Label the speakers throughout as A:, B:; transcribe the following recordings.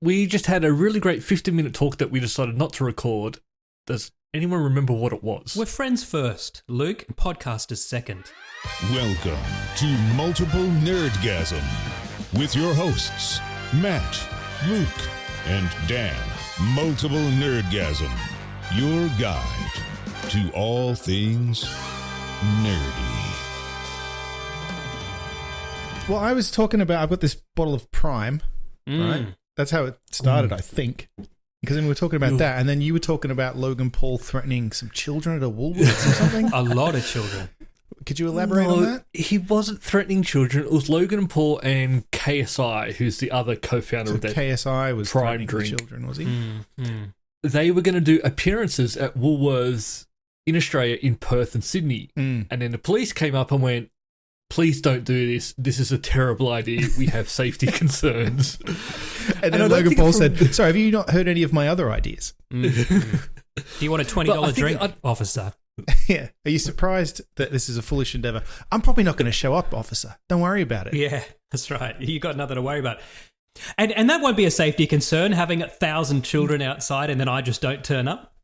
A: we just had a really great 15-minute talk that we decided not to record. Does anyone remember what it was?
B: We're friends first, Luke. Podcasters second.
C: Welcome to Multiple Nerdgasm with your hosts, Matt, Luke, and Dan. Multiple Nerdgasm, your guide to all things nerdy.
D: Well, I was talking about, I've got this bottle of Prime, right? That's how it started, I think. Because then we were talking about that, and then you were talking about Logan Paul threatening some children at a Woolworths or something.
B: A lot of children.
D: Could you elaborate on that?
A: He wasn't threatening children. It was Logan Paul and KSI, who's the other co-founder of that
D: KSI was
A: Prime
D: threatening
A: drink.
D: the children, was he?
A: They were going to do appearances at Woolworths in Australia, in Perth and Sydney. And then the police came up and went, please don't do this. This is a terrible idea. We have safety concerns.
D: And then Logan Paul said, sorry, have you not heard any of my other ideas?
B: Do you want a $20 drink, officer?
D: Yeah. Are you surprised that this is a foolish endeavour? I'm probably not going to show up, officer. Don't worry about it.
B: Yeah, that's right. You got nothing to worry about. And that won't be a safety concern, having 1,000 children outside and then I just don't turn up?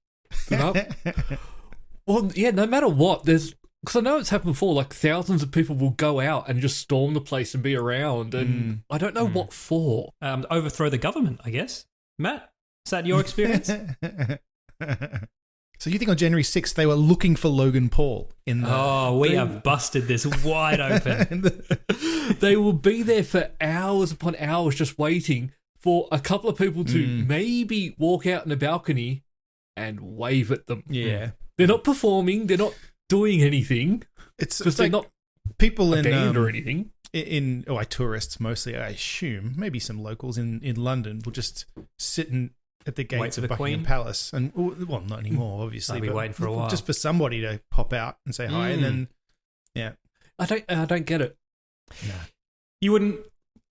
A: Well, yeah, no matter what, because I know it's happened before, like thousands of people will go out and just storm the place and be around, and I don't know what for.
B: Overthrow the government, I guess. Matt, is that your experience?
D: So you think on January 6th they were looking for Logan Paul in the...
B: we have busted this wide open.
A: They will be there for hours upon hours just waiting for a couple of people to maybe walk out in a balcony and wave at them.
D: Yeah.
A: They're not performing, they're not doing anything. It's because they're not
D: people
A: a band or anything.
D: Tourists mostly, I assume, maybe some locals in London will just sit at the gates of Buckingham Palace, and well, not anymore, obviously.
B: They'll be waiting for a while,
D: just for somebody to pop out and say hi, and then
A: I don't get it.
D: No.
B: You wouldn't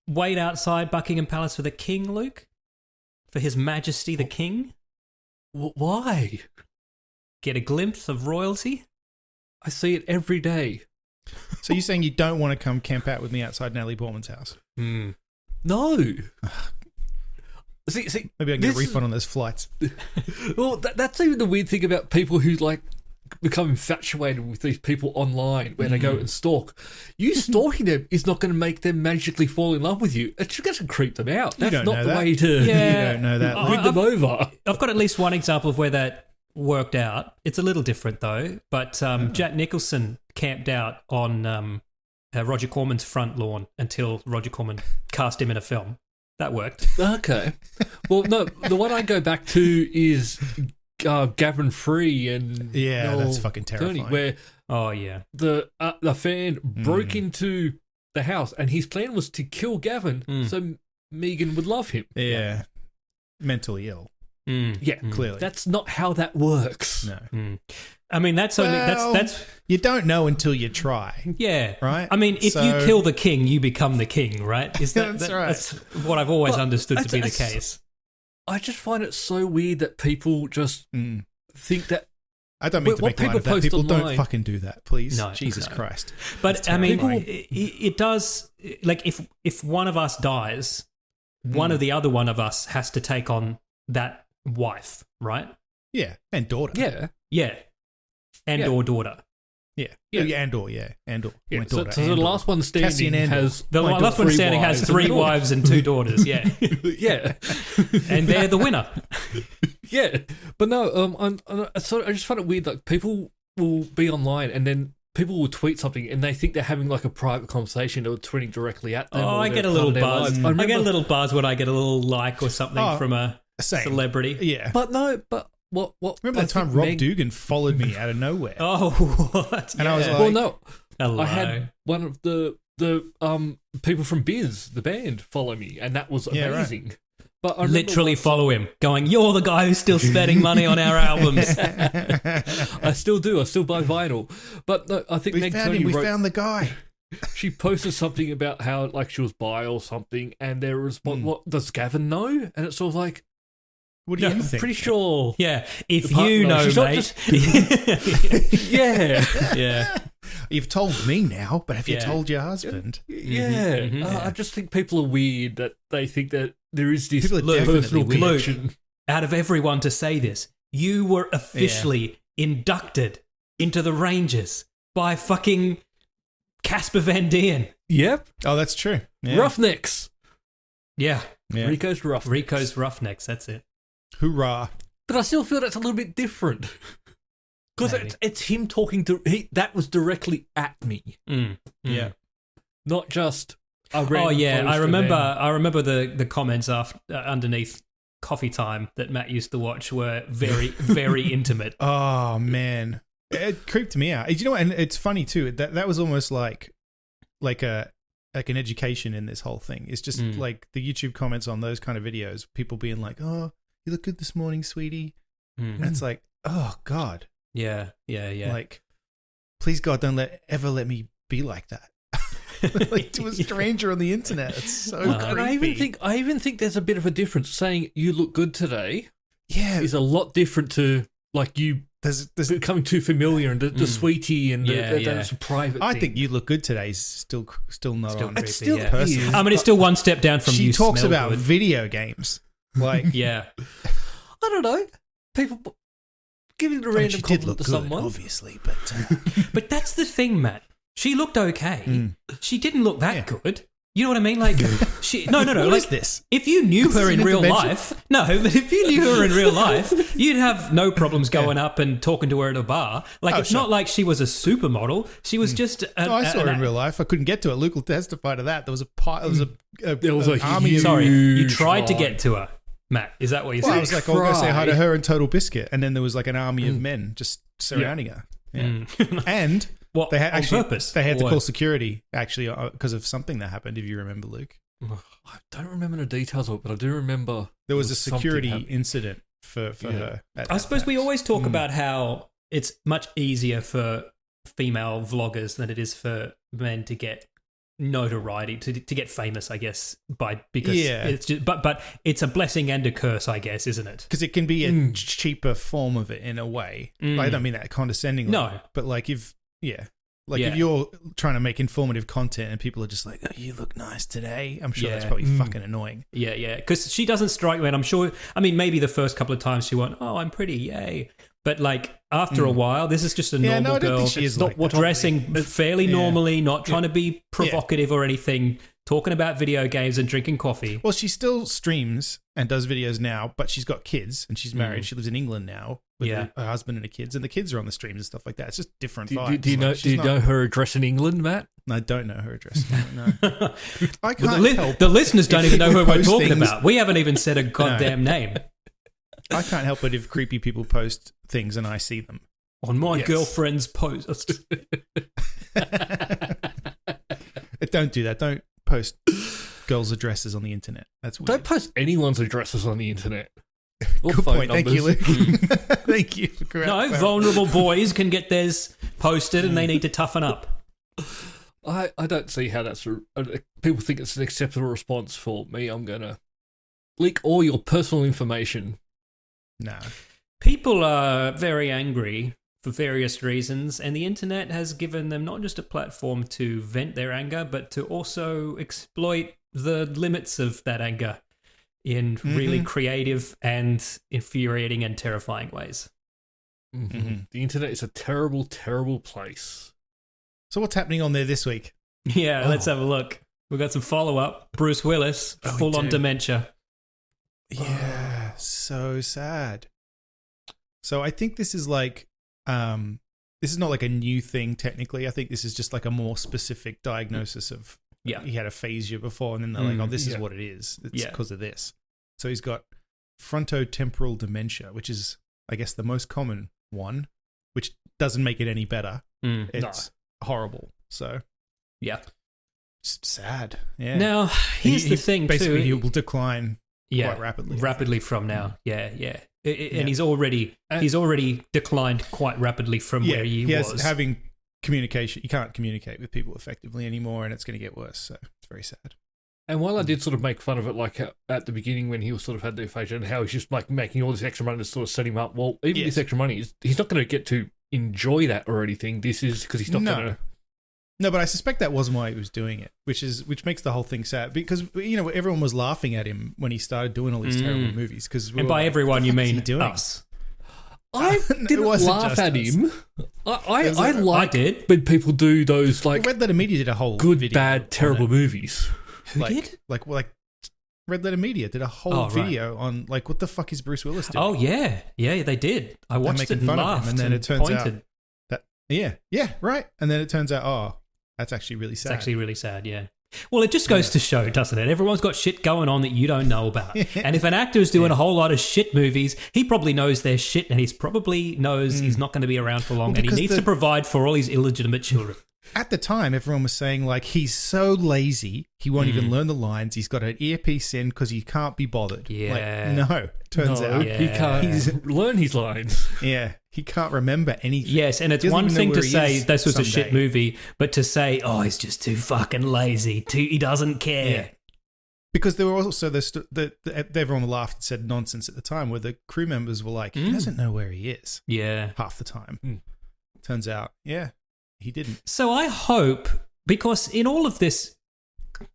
B: wait outside Buckingham Palace for the King, Luke, for His Majesty the King.
A: Why?
B: Get a glimpse of royalty.
A: I see it every day.
D: So you're saying you don't want to come camp out with me outside Natalie Portman's house?
A: No. See,
D: maybe I can get a refund on those flights.
A: Well, that's even the weird thing about people who like become infatuated with these people online where they go and stalk. You stalking them is not going to make them magically fall in love with you. It's just going to creep them out. That's not the way to
D: you don't know that.
A: win them over.
B: I've got at least one example of where that worked out. It's a little different though, but Jack Nicholson camped out on Roger Corman's front lawn until Roger Corman cast him in a film. That worked.
A: Okay. Well, no, the one I go back to is Gavin Free and
D: that's fucking terrifying.
A: Where the fan broke into the house and his plan was to kill Gavin so Megan would love him.
D: Yeah, mentally ill.
A: Yeah,
D: clearly.
A: That's not how that works.
D: No.
B: I mean, that's
D: you don't know until you try.
B: Yeah.
D: Right?
B: I mean, if you kill the king, you become the king, right? Is
D: that's right.
B: That's what I've always understood to be the case.
A: I just find it so weird that people just think that.
D: I don't mean to make light of that. People don't fucking do that, please.
B: No,
D: Jesus Christ.
B: But I mean, it does, like, if one of us dies, one of the other one of us has to take on that wife, right?
D: Yeah, and daughter.
B: Yeah. Or daughter.
D: Yeah. And or.
A: Yeah.
D: My daughter,
A: so the last one standing has
B: the last one standing has 3 wives and 2 daughters. Yeah.
A: Yeah.
B: And they're the winner.
A: Yeah. But no, I just find it weird. Like people will be online and then people will tweet something and they think they're having like a private conversation or tweeting directly at them.
B: I get a little buzz. I get a little buzz when I get a little like or something from a celebrity.
D: Yeah.
A: But no, what?
D: Remember that time Rob Dugan followed me out of nowhere?
B: Oh, what?
D: And I was like,
A: well, no.
B: Hello.
A: I had one of the people from Biz, the band, follow me, and that was amazing. Right. But I
B: literally follow him, going, "You're the guy who's still spending money on our albums."
A: I still do. I still buy vinyl. But no, I think
D: we found the guy.
A: She posted something about how like she was bi or something, and their response, "What does Gavin know?" And it's sort of like,
D: what do you think?
A: I'm pretty sure.
B: Yeah, if you know, mate.
A: Yeah.
D: You've told me now, but have you told your husband?
A: Yeah. I just think people are weird that they think that there is this
D: People are definitely
A: personal
D: weird.
A: connection.
B: Out of everyone to say this, you were officially inducted into the Rangers by fucking Casper Van Dien.
A: Yep.
D: Oh, that's true. Yeah.
A: Roughnecks.
B: Yeah.
D: Yeah.
A: Rico's Roughnecks.
B: Rico's Roughnecks, that's it.
D: Hoorah.
A: But I still feel that's a little bit different. Because
B: Maybe.
A: it's him talking to... that was directly at me.
D: Yeah.
A: Not just... a
B: Oh
A: random
B: yeah,
A: post
B: I
A: of
B: remember.
A: them.
B: I remember the comments underneath Coffee Time that Matt used to watch were very, very intimate.
D: Oh, man. It creeped me out. You know what? And it's funny, too. That was almost like an education in this whole thing. It's just like the YouTube comments on those kind of videos, people being like, oh, you look good this morning, sweetie. And it's like, oh, God.
B: Yeah.
D: Like, please, God, don't ever let me be like that. Like to a stranger on the internet. It's so creepy.
A: And I even think there's a bit of a difference. Saying you look good today is a lot different to like you
D: there's
A: becoming too familiar and the sweetie and
B: Yeah,
A: that's a private
D: I
A: thing.
D: think you look good today is still not
B: Still
D: on.
B: creepy,
A: It's still
B: yeah.
A: personal.
B: I mean, it's still one step down from
D: She
B: you
D: talks
B: smell
D: about
B: good.
D: video games. Like
B: Yeah.
A: I don't know. People giving a random
D: she did
A: compliment
D: look
A: to
D: good,
A: someone.
D: obviously, but
B: But that's the thing, Matt. She looked okay. She didn't look that
D: Yeah.
B: good. You know what I mean? Like, no.
D: What
B: Like,
D: is this?
B: if you knew
D: This
B: her
D: is
B: in
D: an
B: real
D: intervention?
B: life, but if you knew her in real life, you'd have no problems going up and talking to her at a bar. Like, it's
D: sure.
B: not like she was a supermodel. She was just.
D: I saw her in real life. I couldn't get to it. Luke will testify to that. There was an army.
A: huge-
B: Sorry, you
A: Huge
B: tried to
A: line.
B: get to her, Matt. Is that what you
D: Well, I
B: said?
D: was like, I'll go say hi to
A: Cry.
D: her and Total Biscuit, and then there was like an army of men just surrounding her. Yeah. And
B: What,
D: they had
B: on purpose?
D: They had to
B: Or
D: call
B: what?
D: security actually because of something that happened. If you remember, Luke,
A: I don't remember the details of it, but I do remember
D: there was a
A: something
D: security
A: happened.
D: incident for her.
B: I suppose we always talk about how it's much easier for female vloggers than it is for men to get notoriety, to get famous, I guess, because
D: Yeah.
B: it's just, but it's a blessing and a curse, I guess, isn't it?
D: because it can be a cheaper form of it in a way. I don't mean that condescendingly.
B: No.
D: but like if
B: Yeah.
D: if you're trying to make informative content and people are just like, oh, you look nice today, I'm sure that's probably fucking annoying.
B: Yeah, because she doesn't strike me, and I'm sure, I mean, maybe the first couple of times she went, oh, I'm pretty, yay. But like after a while, this is just a
D: Yeah,
B: normal
D: no, I don't
B: girl.
D: think she is like that.
B: dressing fairly normally, not trying to be provocative or anything, talking about video games and drinking coffee.
D: Well, she still streams and does videos now, but she's got kids and she's married. She lives in England now with her husband and the kids are on the streams and stuff like that. It's just different vibes.
A: Do you know?
D: Like,
A: Do you know her address in England, Matt?
D: I don't know her address. No. I can't
B: Well,
D: help.
B: the listeners don't
D: if
B: even know who
D: people
B: we're
D: post
B: talking
D: things-
B: about. We haven't even said a goddamn name.
D: I can't help it if creepy people post things and I see them.
B: On my
D: Yes.
B: girlfriend's post.
D: Don't do that. Don't post girls' addresses on the internet. That's weird.
A: Don't post anyone's addresses on the internet. Or
D: Good
A: phone
D: point. Thank you,
A: numbers.
D: Luke. Thank you for correcting.
B: No, vulnerable boys can get theirs posted and they need to toughen up.
A: I don't see how that's... people think it's an acceptable response for me. I'm going to leak all your personal information.
D: No.
B: People are very angry for various reasons, and the internet has given them not just a platform to vent their anger, but to also exploit the limits of that anger in really creative and infuriating and terrifying ways.
A: The internet is a terrible, terrible place.
D: So what's happening on there this week?
B: Yeah, let's have a look. We've got some follow-up. Bruce Willis,
D: Oh, we
B: full-on
D: do.
B: dementia.
D: Yeah, so sad. So I think this is like, this is not like a new thing technically. I think this is just like a more specific diagnosis of he had aphasia before, and then they're like, oh, this is what it is. It's because of this. So he's got frontotemporal dementia, which is, I guess, the most common one, which doesn't make it any better. It's horrible. So
B: Yeah.
D: it's sad. Yeah.
B: Now, here's the thing,
D: basically,
B: too.
D: he will decline quite rapidly.
B: Rapidly from now. And he's already declined quite rapidly from where he was.
D: Has having communication. You can't communicate with people effectively anymore, and it's going to get worse. So it's very sad.
A: And while I did sort of make fun of it, like at the beginning when he was sort of had the aphasia and how he's just like making all this extra money to sort of set him up. Well, even this extra money, he's not going to get to enjoy that or anything. This is because he's not going to
D: No, but I suspect that wasn't why he was doing it, which makes the whole thing sad because everyone was laughing at him when he started doing all these terrible movies.
B: And by everyone you mean
D: doing?
B: Us.
A: I didn't laugh at him. I like
B: did
A: when people do those like
D: Red Letter Media did a whole
A: good,
D: video
A: bad, terrible movies.
B: Who did?
D: Like Red Letter Media did a whole video on like what the fuck is Bruce Willis doing?
B: Oh yeah, they did. I watched it and laughed,
D: and then it turns
B: pointed.
D: out that right, and then it turns out that's actually really sad.
B: It's actually really sad. Yeah. Well, it just goes to show, doesn't it? Everyone's got shit going on that you don't know about. And if an actor's doing a whole lot of shit movies, he probably knows their shit and he's probably knows he's not going to be around for long and he needs to provide for all his illegitimate children.
D: At the time, everyone was saying, like, he's so lazy, he won't even learn the lines. He's got an earpiece in because he can't be bothered.
B: Yeah.
D: Like, no. Turns out
A: he can't learn his lines.
D: Yeah. He can't remember anything.
B: Yes, and it's one thing to say this was a shit movie, but to say, he's just too fucking lazy. He doesn't care.
D: Yeah. Because there were also everyone laughed and said nonsense at the time where the crew members were like, he doesn't know where he is.
B: Yeah.
D: Half the time. Turns out, he didn't.
B: So I hope, because in all of this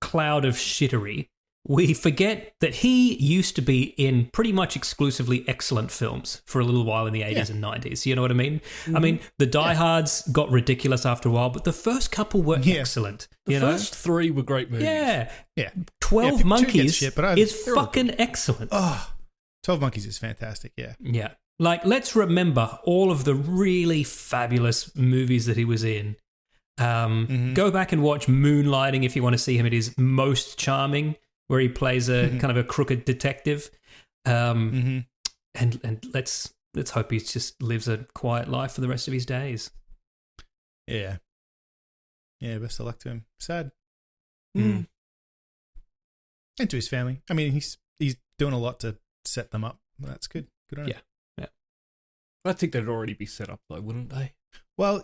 B: cloud of shittery, we forget that he used to be in pretty much exclusively excellent films for a little while in the 80s and 90s. You know what I mean? I mean, the diehards got ridiculous after a while, but the first couple were excellent.
A: The first 3 were great movies.
B: Yeah.
D: Yeah.
B: 12 Monkeys
D: shit,
B: is fucking excellent.
D: 12 Monkeys is fantastic, yeah.
B: Yeah. Like, let's remember all of the really fabulous movies that he was in. Go back and watch Moonlighting if you want to see him at his most charming, where he plays a kind of a crooked detective. And let's hope he just lives a quiet life for the rest of his days.
D: Yeah. Yeah, best of luck to him. Sad.
B: Mm.
D: And to his family. I mean, he's doing a lot to set them up. That's good. Good on him.
B: Yeah.
A: I think they'd already be set up though, wouldn't they?
D: Well,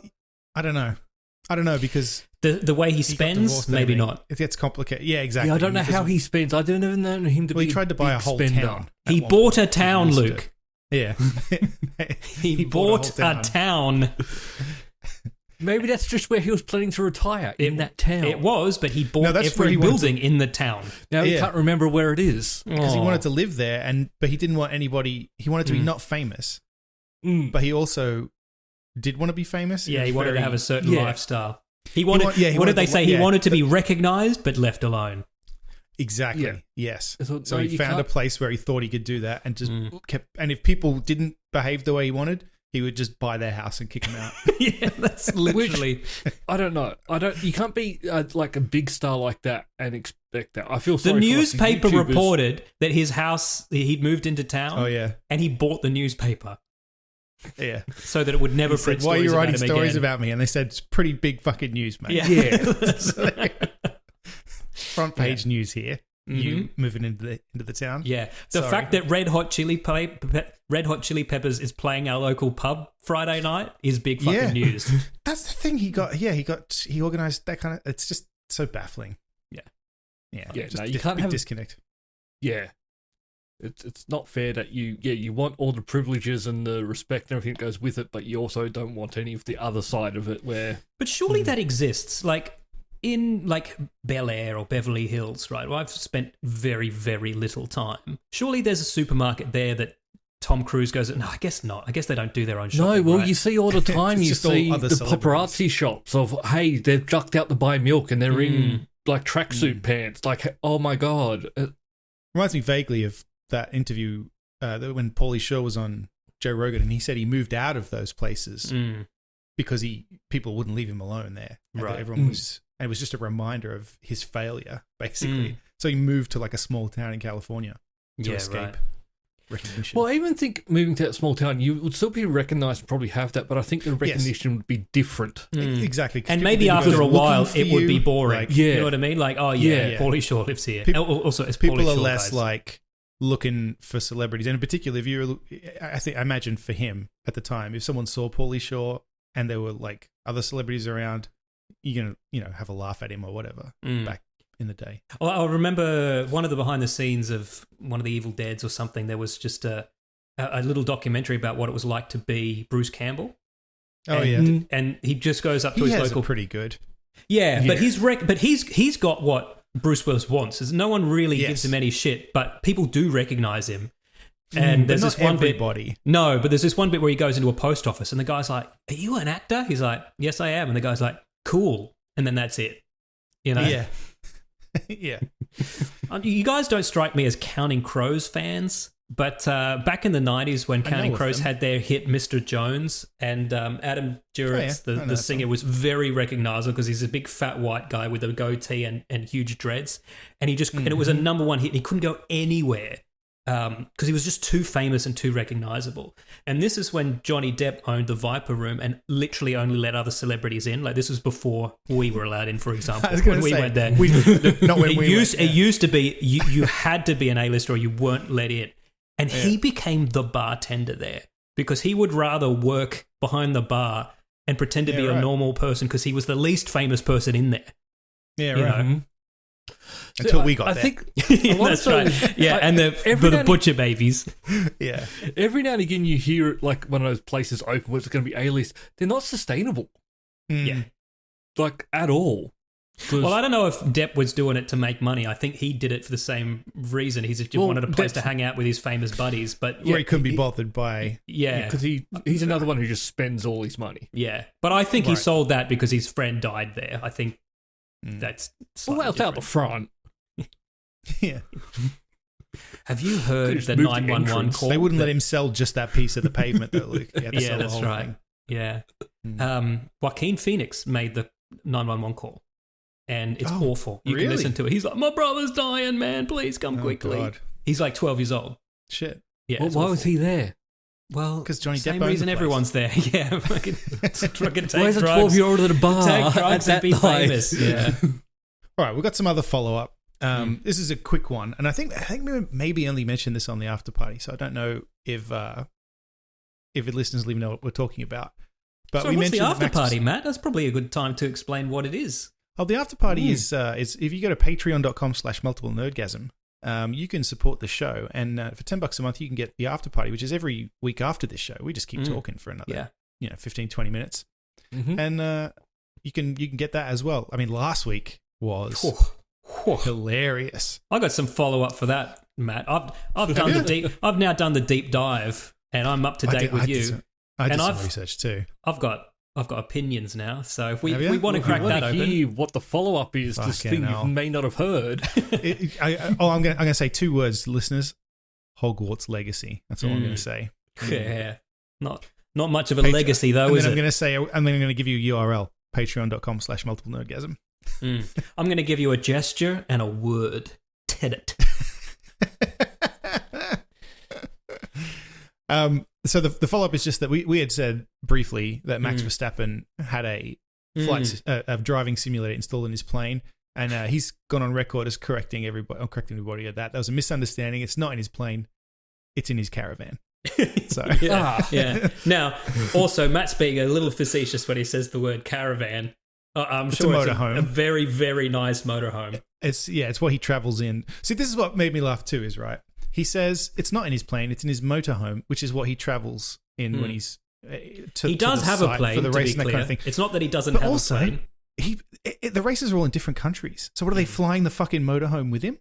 D: I don't know because
B: the way he spends, maybe not.
D: It gets complicated. Yeah, exactly.
A: Yeah, I don't know how he spends. I don't even know him to be.
D: He tried to buy a whole
A: spender.
D: town.
B: He bought a town, Luke.
D: Yeah.
B: he bought a town.
A: Maybe that's just where he was planning to retire, in that town.
B: It was, but he bought every building in the town.
A: Now he can't remember where it is.
D: Because he wanted to live there, but he didn't want anybody. He wanted to be not famous. But he also did want to be famous.
B: Yeah, he wanted to have a certain lifestyle. He wanted. What did they say? He wanted to be recognized, but left alone.
D: Exactly.
A: Yeah.
D: Yes.
A: So
D: he found a place where he thought he could do that, and just kept. And if people didn't behave the way he wanted, he would just buy their house and kick them out.
B: Yeah, that's literally.
A: I don't know. You can't be like a big star like that and expect that. I feel sorry.
B: The newspaper reported that his house, he'd moved into town.
D: Oh yeah,
B: and he bought the newspaper.
D: Yeah,
B: so that it would never print.
D: Why are you writing stories
B: again?
D: About me? And they said it's pretty big fucking news, mate.
B: Yeah.
D: Front page news here. You moving into the town.
B: Yeah, the fact that Red Hot Chili Peppers is playing our local pub Friday night is big fucking news.
D: That's the thing. He organized that kind of. It's just so baffling. Yeah. Just
A: no, you can't have
D: disconnect.
A: Yeah. It's not fair that you want all the privileges and the respect and everything that goes with it, but you also don't want any of the other side of it where...
B: But surely that exists, like in like Bel Air or Beverly Hills, right? Well, I've spent very, very little time. Surely there's a supermarket there that Tom Cruise goes, no, I guess not. I guess they don't do their own shopping.
A: No, well,
B: right?
A: you see all the time, you see the paparazzi shops of, hey, they've ducked out to buy milk and they're in like tracksuit pants. Like, oh my God.
D: Reminds me vaguely of that interview when Pauly Shore was on Joe Rogan, and he said he moved out of those places because people wouldn't leave him alone there. And
B: right.
D: Everyone was, and it was just a reminder of his failure, basically. So he moved to like a small town in California to escape recognition.
A: Well, I even think moving to that small town, you would still be recognised and probably have that, but I think the recognition would be different.
D: Exactly.
B: And maybe after a while, it would be boring.
D: Like,
B: you know what I mean? Like, Pauly Shore lives here. Also, it's
D: people
B: Pauly
D: are
B: Shore
D: less
B: guys.
D: like looking for celebrities, and in particular, if you're, I imagine for him at the time, if someone saw Pauly Shore and there were like other celebrities around, you're gonna have a laugh at him or whatever back in the day.
B: Well, I remember one of the behind the scenes of one of the Evil Deads or something. There was just a little documentary about what it was like to be Bruce Campbell.
D: Oh,
B: and he just goes up to his local.
D: Pretty good.
B: Yeah, but he's got what Bruce Willis wants. Is no one really
D: Yes.
B: gives him any shit, but people do recognize him. And there's
D: not
B: this one
D: everybody.
B: bit. No, but there's this one bit where he goes into a post office, and the guy's like, "Are you an actor?" He's like, "Yes, I am." And the guy's like, "Cool." And then that's it. You know?
D: Yeah. Yeah.
B: You guys don't strike me as Counting Crows fans, but back in the 90s when Counting
D: of
B: Crows
D: them.
B: had their hit Mr. Jones, and Adam Duritz,
D: I know
B: the
D: that
B: singer, was very recognizable because he's a big fat white guy with a goatee and huge dreads. And he just and it was a number one hit. And he couldn't go anywhere because he was just too famous and too recognizable. And this is when Johnny Depp owned the Viper Room and literally only let other celebrities in. Like this was before we were allowed in, for example.
D: I was going
B: When
D: to
B: we
D: say,
B: went there.
D: not when we went.
B: It used to be you had to be an A-lister or you weren't let in. And he became the bartender there because he would rather work behind the bar and pretend to be a normal person because he was the least famous person in there.
D: Yeah,
B: You
D: right.
B: know?
D: Until we got
A: I
D: there.
A: think a lot of
B: That's right.
A: times-
B: Yeah, and the butcher babies.
D: Yeah.
A: every now and again you hear it like one of those places open where it's going to be A-list. They're not sustainable,
B: Yeah.
A: like at all. 'Cause-
B: Well, I don't know if Depp was doing it to make money. I think he did it for the same reason. He just wanted a place to hang out with his famous buddies. But
D: Where he couldn't be bothered by.
B: yeah.
A: because he's another one who just spends all his money.
B: Yeah, but I think he
D: Right.
B: sold that because his friend died there. I think that's
A: Well,
B: slightly
A: that's out the
B: different.
A: front.
D: Yeah.
B: Have you heard
A: just
B: the
A: moved the
B: 911
A: entrance.
B: call?
D: They wouldn't let him sell just that piece of the pavement, though, Luke. He had to
B: Yeah,
D: sell the
B: that's
D: whole
B: right.
D: thing.
B: Yeah.
D: Hmm.
B: Joaquin Phoenix made the 911 call, and it's
D: Oh,
B: awful. You
D: really?
B: can listen to it. He's like, "My brother's dying, man. Please come
D: Oh,
B: quickly."
D: God.
B: He's like 12 years old.
D: Shit.
B: Yeah.
A: Well,
B: it's
A: why
B: awful.
A: was he there?
B: Well,
D: 'Cause Johnny Depp
B: same
D: owned
B: reason
D: the place.
B: everyone's there. Yeah. Fucking take
A: Why is a
B: drugs.
A: 12-year-old at a bar
B: Take drugs
A: at
B: and be
A: that night?
B: famous. Yeah.
D: All right, we've got some other follow-up. This is a quick one, and I think we maybe only mentioned this on the after party, so I don't know if the listeners even know what we're talking about. But
B: So
D: we
B: what's the
D: mentioned
B: after
D: Max-
B: party, Matt? That's probably a good time to explain what it is.
D: Oh, the after party is if you go to patreon.com/multiplenerdgasm, you can support the show, and for $10 a month you can get the after party, which is every week after this show. We just keep talking for another 15, 20 minutes, and you can get that as well. I mean, last week was hilarious.
B: I got some follow up for that, Matt. I've done the deep. I've now done the deep dive, and I'm up to date with you.
D: I did
B: And
D: some
B: I've-
D: research too.
B: I've got opinions now. So if we
D: Have you?
B: want to
A: If
B: crack
A: you
B: that
A: want to
B: open,
A: hear what the follow-up is to this
D: Fucking
A: thing
D: hell.
A: you may not have heard.
D: I'm going to say two words, listeners. Hogwarts Legacy. That's all I'm going to say.
B: yeah, not much of a legacy though,
D: And
B: is
D: then
B: it?
D: I'm going to give you a URL, patreon.com/multiplenerdgasm.
B: I'm going to give you a gesture and a word. Tenet.
D: So the follow-up is just that we had said briefly that Max Verstappen had a a driving simulator installed in his plane, and he's gone on record as correcting everybody at that. That was a misunderstanding. It's not in his plane. It's in his caravan. So
B: Yeah. Now, also, Matt's being a little facetious when he says the word caravan. I'm
D: It's
B: sure
D: a
B: it's
D: motorhome.
B: a very, very nice motorhome.
D: it's what he travels in. See, this is what made me laugh too, is right. He says it's not in his plane, it's in his motorhome, which is what he travels in when he's
B: He does have a plane,
D: for the
B: to
D: race
B: be
D: and that
B: clear.
D: kind of thing.
B: It's not that he doesn't
D: But
B: have
D: also,
B: a plane.
D: the races are all in different countries. So what are they flying the fucking motorhome with him?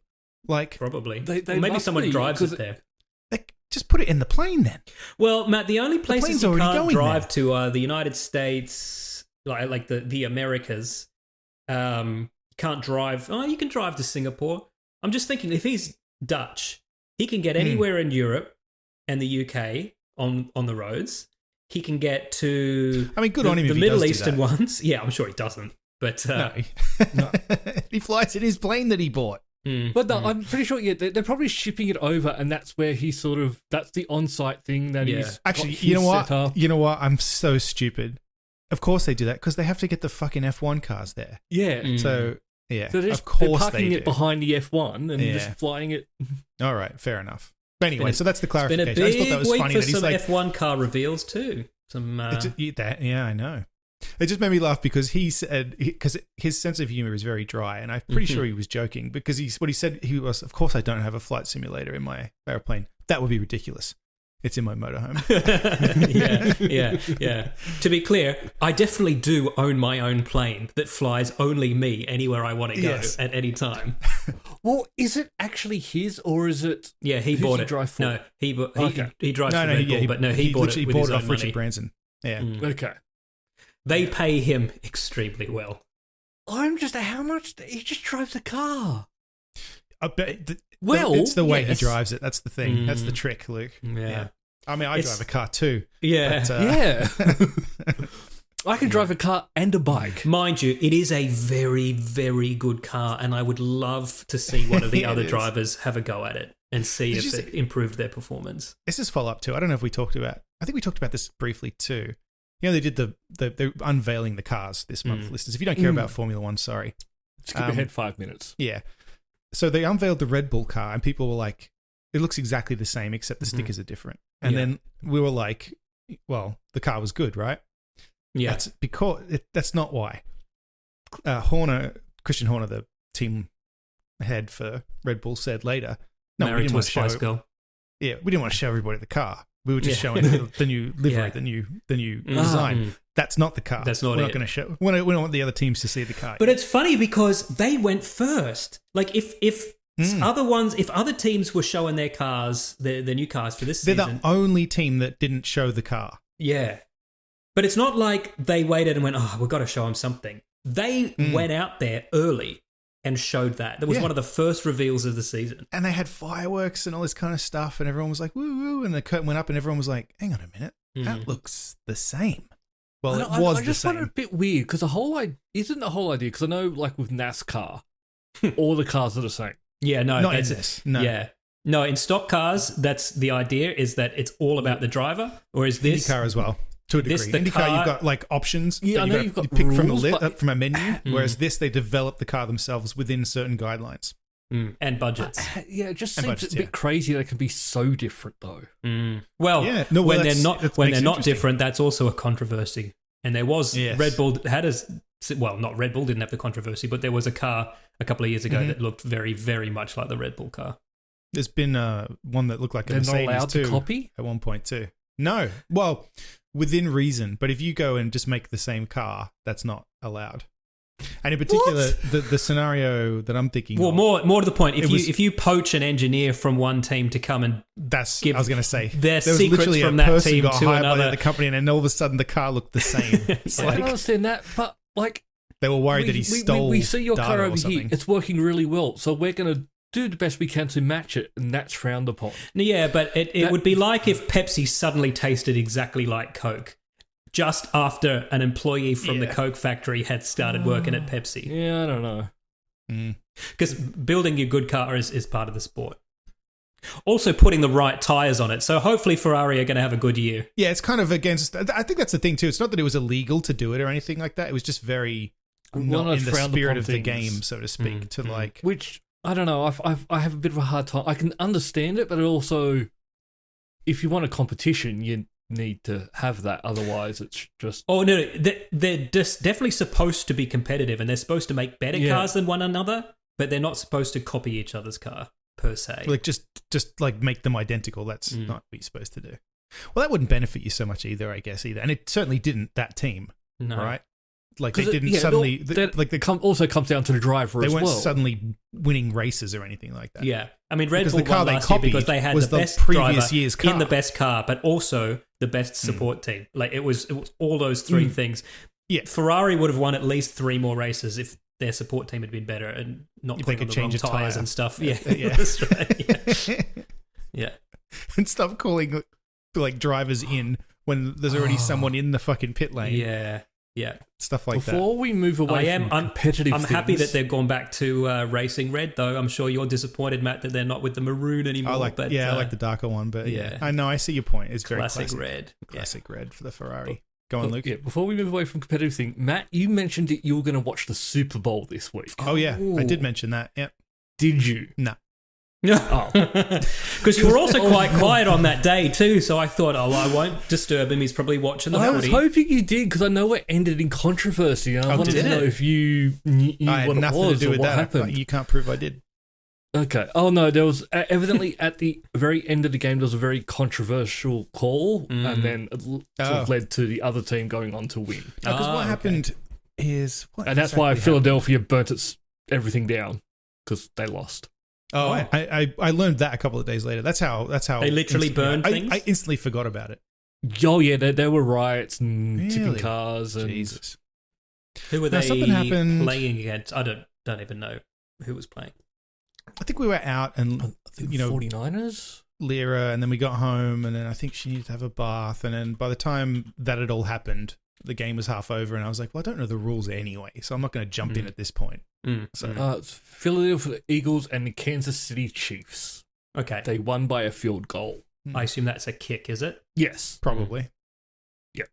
D: Like,
B: Probably.
A: They
B: Or maybe
A: must
B: someone
A: be,
B: drives
A: because
B: it there.
D: like, just put it in the plane then.
B: Well, Matt, the only places
D: plane's
B: you
D: already
B: can't
D: going
B: drive to are the United States, like the Americas. Can't drive. Oh, you can drive to Singapore. I'm just thinking, if he's Dutch, he can get anywhere in Europe and the UK on the roads. He can get to.
D: I mean, good
B: the,
D: on him
B: The
D: if he
B: Middle
D: does do
B: Eastern
D: that.
B: ones. Yeah, I'm sure he doesn't. But
D: No. He flies in his plane that he bought.
A: But no, I'm pretty sure they're probably shipping it over, and that's where that's the on-site thing that he's got
D: Actually,
A: his
D: you know what?
A: set up.
D: You know what? I'm so stupid. Of course they do that because they have to get the fucking F1 cars there.
A: Yeah.
D: So yeah,
A: So they're
D: of course
A: parking
D: they
A: it
D: do.
A: behind the F1 and
D: Yeah.
A: just flying it.
D: All right, fair enough. But anyway,
B: a-
D: so that's the
B: it's been
D: clarification.
B: a
D: I just thought
B: big
D: that was
B: week
D: funny
B: for
D: that he's
B: some
D: like,
B: F1 car reveals too. Some.
D: yeah, I know. It just made me laugh because he said because his sense of humor is very dry, and I'm pretty sure he was joking because what he said he was, of course I don't have a flight simulator in my airplane. That would be ridiculous. It's in my motorhome.
B: yeah. To be clear, I definitely do own my own plane that flies only me anywhere I want to go at any time.
A: Well, is it actually his or is it?
B: Yeah, he
A: who's
B: bought
A: he
B: it.
A: drive for?
B: No, he drives
D: No,
B: for Red Bull, but no, he bought it with his
D: off
B: own
D: Richard
B: money.
D: Branson. Yeah.
A: Okay.
B: They pay him extremely well.
A: I'm just how much? He just drives a car.
D: It's the way he
A: yes.
D: drives it. That's the thing. That's the trick, Luke.
B: Yeah.
D: I mean, I drive a car too.
B: Yeah.
D: But,
A: Yeah. I can drive a car and a bike.
B: Mind you, it is a very, very good car, and I would love to see one of the other drivers have a go at it and see if it improved their performance.
D: This is follow up too. I don't know if we talked about. I think we talked about this briefly too. You know, they did they're unveiling the cars this month, listeners. If you don't care about Formula One, sorry.
A: Skip ahead 5 minutes.
D: Yeah. So they unveiled the Red Bull car, and people were like, "It looks exactly the same, except the stickers are different." And then we were like, "Well, the car was good, right?"
B: Yeah.
D: That's because that's not why. Christian Horner, the team head for Red Bull, said later, "No, we
B: Married
D: didn't
B: to a
D: want to show.
B: Spice Girl.
D: Yeah, we didn't want to show everybody the car. We were just showing the new livery, the new design. That's not the car.
B: That's not
D: We're
B: it.
D: not going to show. We don't want the other teams to see the car.
B: But it's funny because they went first. Like if other teams were showing their cars, their new cars for this
D: they're
B: season,
D: the only team that didn't show the car.
B: yeah. But it's not like they waited and went, "Oh, we've got to show them something." They went out there early and showed that. That was one of the first reveals of the season.
D: And they had fireworks and all this kind of stuff, and everyone was like, "Woo woo!" And the curtain went up, and everyone was like, "Hang on a minute, that looks the same." Well, it was
A: I just
D: the
A: find it a
D: same.
A: bit weird because the whole idea because I know like with NASCAR, all the cars are the same.
B: Yeah, no,
D: Not in this. No.
B: Yeah. No, in stock cars, that's the idea is that it's all about the driver, or is this
D: IndyCar as well. To a
B: this
D: degree.
B: the
D: IndyCar,
B: car-
D: you've got like options.
A: Yeah,
D: that
A: I know you've got
D: you pick from a
A: rules, but-
D: from a menu. Whereas this, they develop the car themselves within certain guidelines.
B: and budgets?
A: Yeah, it just
D: And
A: seems
D: budgets,
A: a bit crazy that it can be so different though.
B: Well,
D: Yeah, no, well,
B: when they're
D: that's-
B: not
D: that
B: when
D: makes
B: they're
D: it
B: not
D: interesting.
B: different, that's also a controversy. And there was
D: Yes.
B: Red Bull had not Red Bull didn't have the controversy, but there was a car a couple of years ago that looked very, very much like the Red Bull car.
D: There's been one that looked like a
A: They're not
D: Mercedes
A: allowed
D: too
A: to copy?
D: at one point too. No, well, within reason. But if you go and just make the same car, that's not allowed. And in particular, the scenario that I'm thinking,
B: Well,
D: of,
B: more to the point,
D: It was-
B: if you poach an engineer from one team to come and
D: that's
B: give
D: I was going to say.
B: their
D: There was
B: secrets
D: literally
B: from
D: a
B: that
D: person
B: team
D: got
B: to
D: hired by
B: another,
D: the company, and then all of a sudden the car looked the same. It's
A: I can
D: like
A: understand that, but like
D: they were worried that he stole.
A: We see your
D: data
A: car
D: or
A: over here;
D: something.
A: it's working really well, so we're going to do the best we can to match it, and that's frowned upon.
B: Yeah, but it would be like if Pepsi suddenly tasted exactly like Coke, just after an employee from the Coke factory had started working at Pepsi.
A: Yeah, I don't know.
B: Because building your good car is part of the sport. Also putting the right tyres on it. So hopefully Ferrari are going to have a good year.
D: Yeah, it's kind of against. I think that's the thing too. It's not that it was illegal to do it or anything like that. It was just very not
A: One of
D: in the
A: frowned
D: spirit
A: upon
D: of the
A: things.
D: game, so to speak. To like,
A: Which I don't know. I have a bit of a hard time. I can understand it, but also, if you want a competition, you need to have that. Otherwise, it's just
B: Oh, no, they're just definitely supposed to be competitive and they're supposed to make better cars than one another, but they're not supposed to copy each other's car, per se.
D: like just like make them identical. That's not what you're supposed to do. Well, that wouldn't benefit you so much either, I guess, and it certainly didn't. That team,
B: No.
D: right? Like they
A: 'Cause
D: didn't suddenly
A: also comes down to the driver
D: they
A: as
D: weren't
A: well.
D: suddenly winning races or anything like that.
B: Yeah. I mean, Red
D: Because
B: Bull
D: the car
B: won
D: they
B: last year because
D: copied
B: they had
D: was
B: the
D: the
B: best
D: previous
B: driver
D: year's
B: in the
D: car.
B: best car, but also the best support team. Like it was all those three things.
D: Yeah.
B: Ferrari would have won at least 3 more races if their support team had been better and not
D: If they
B: putting
D: could
B: on the
D: change
B: wrong
D: a
B: tires
D: tyre.
B: and stuff. Yeah,
D: Yeah.
B: that's right. Yeah. Yeah.
D: And stop calling like drivers in when there's already someone in the fucking pit lane.
B: Yeah. Yeah.
D: Stuff like that.
A: Before we move away from competitive
B: I'm happy
A: things-
B: that they've gone back to racing red, though. I'm sure you're disappointed, Matt, that they're not with the maroon anymore.
D: I like
B: but,
D: I like the darker one, but
B: yeah.
D: I know I see your point. It's very
B: classic
D: classic
B: red. Yeah.
D: Classic red for the Ferrari. Go on, Luke.
A: Yeah, before we move away from competitive thing, Matt, you mentioned that you were going to watch the Super Bowl this week.
D: Oh yeah, I did mention that. Yep.
A: Did you?
D: No.
B: Because you were also quite quiet on that day too, so I thought, I won't disturb him. He's probably watching the
A: I was
B: footy.
A: hoping you did because I know it ended in controversy, and I wanted
B: did
A: to know
B: it?
A: if you knew
D: I had
A: what it
D: nothing
A: was
D: to do
A: or
D: with
A: what
D: that.
A: happened.
D: You can't prove I did.
A: Okay. Oh no, there was evidently at the very end of the game there was a very controversial call, and then it sort of led to the other team going on to win.
D: Because what happened is,
A: and that's why Philadelphia burnt everything down because they lost.
D: Oh, I learned that a couple of days later. That's how
B: they literally burned things.
D: I instantly forgot about it.
A: Oh yeah, there were riots and tipping cars and
D: Jesus.
B: Who were
D: Now,
B: they
D: something happened.
B: playing against? I don't even know who was playing.
D: I think we were out and,
A: 49ers?
D: Lyra, and then we got home, and then I think she needed to have a bath, and then by the time that it all happened, the game was half over, and I was like, well, I don't know the rules anyway, so I'm not going to jump in at this point. So
A: It's Philadelphia Eagles and the Kansas City Chiefs.
B: Okay.
A: They won by a field goal.
B: I assume that's a kick, is it?
A: Yes.
D: Probably.
A: Yeah.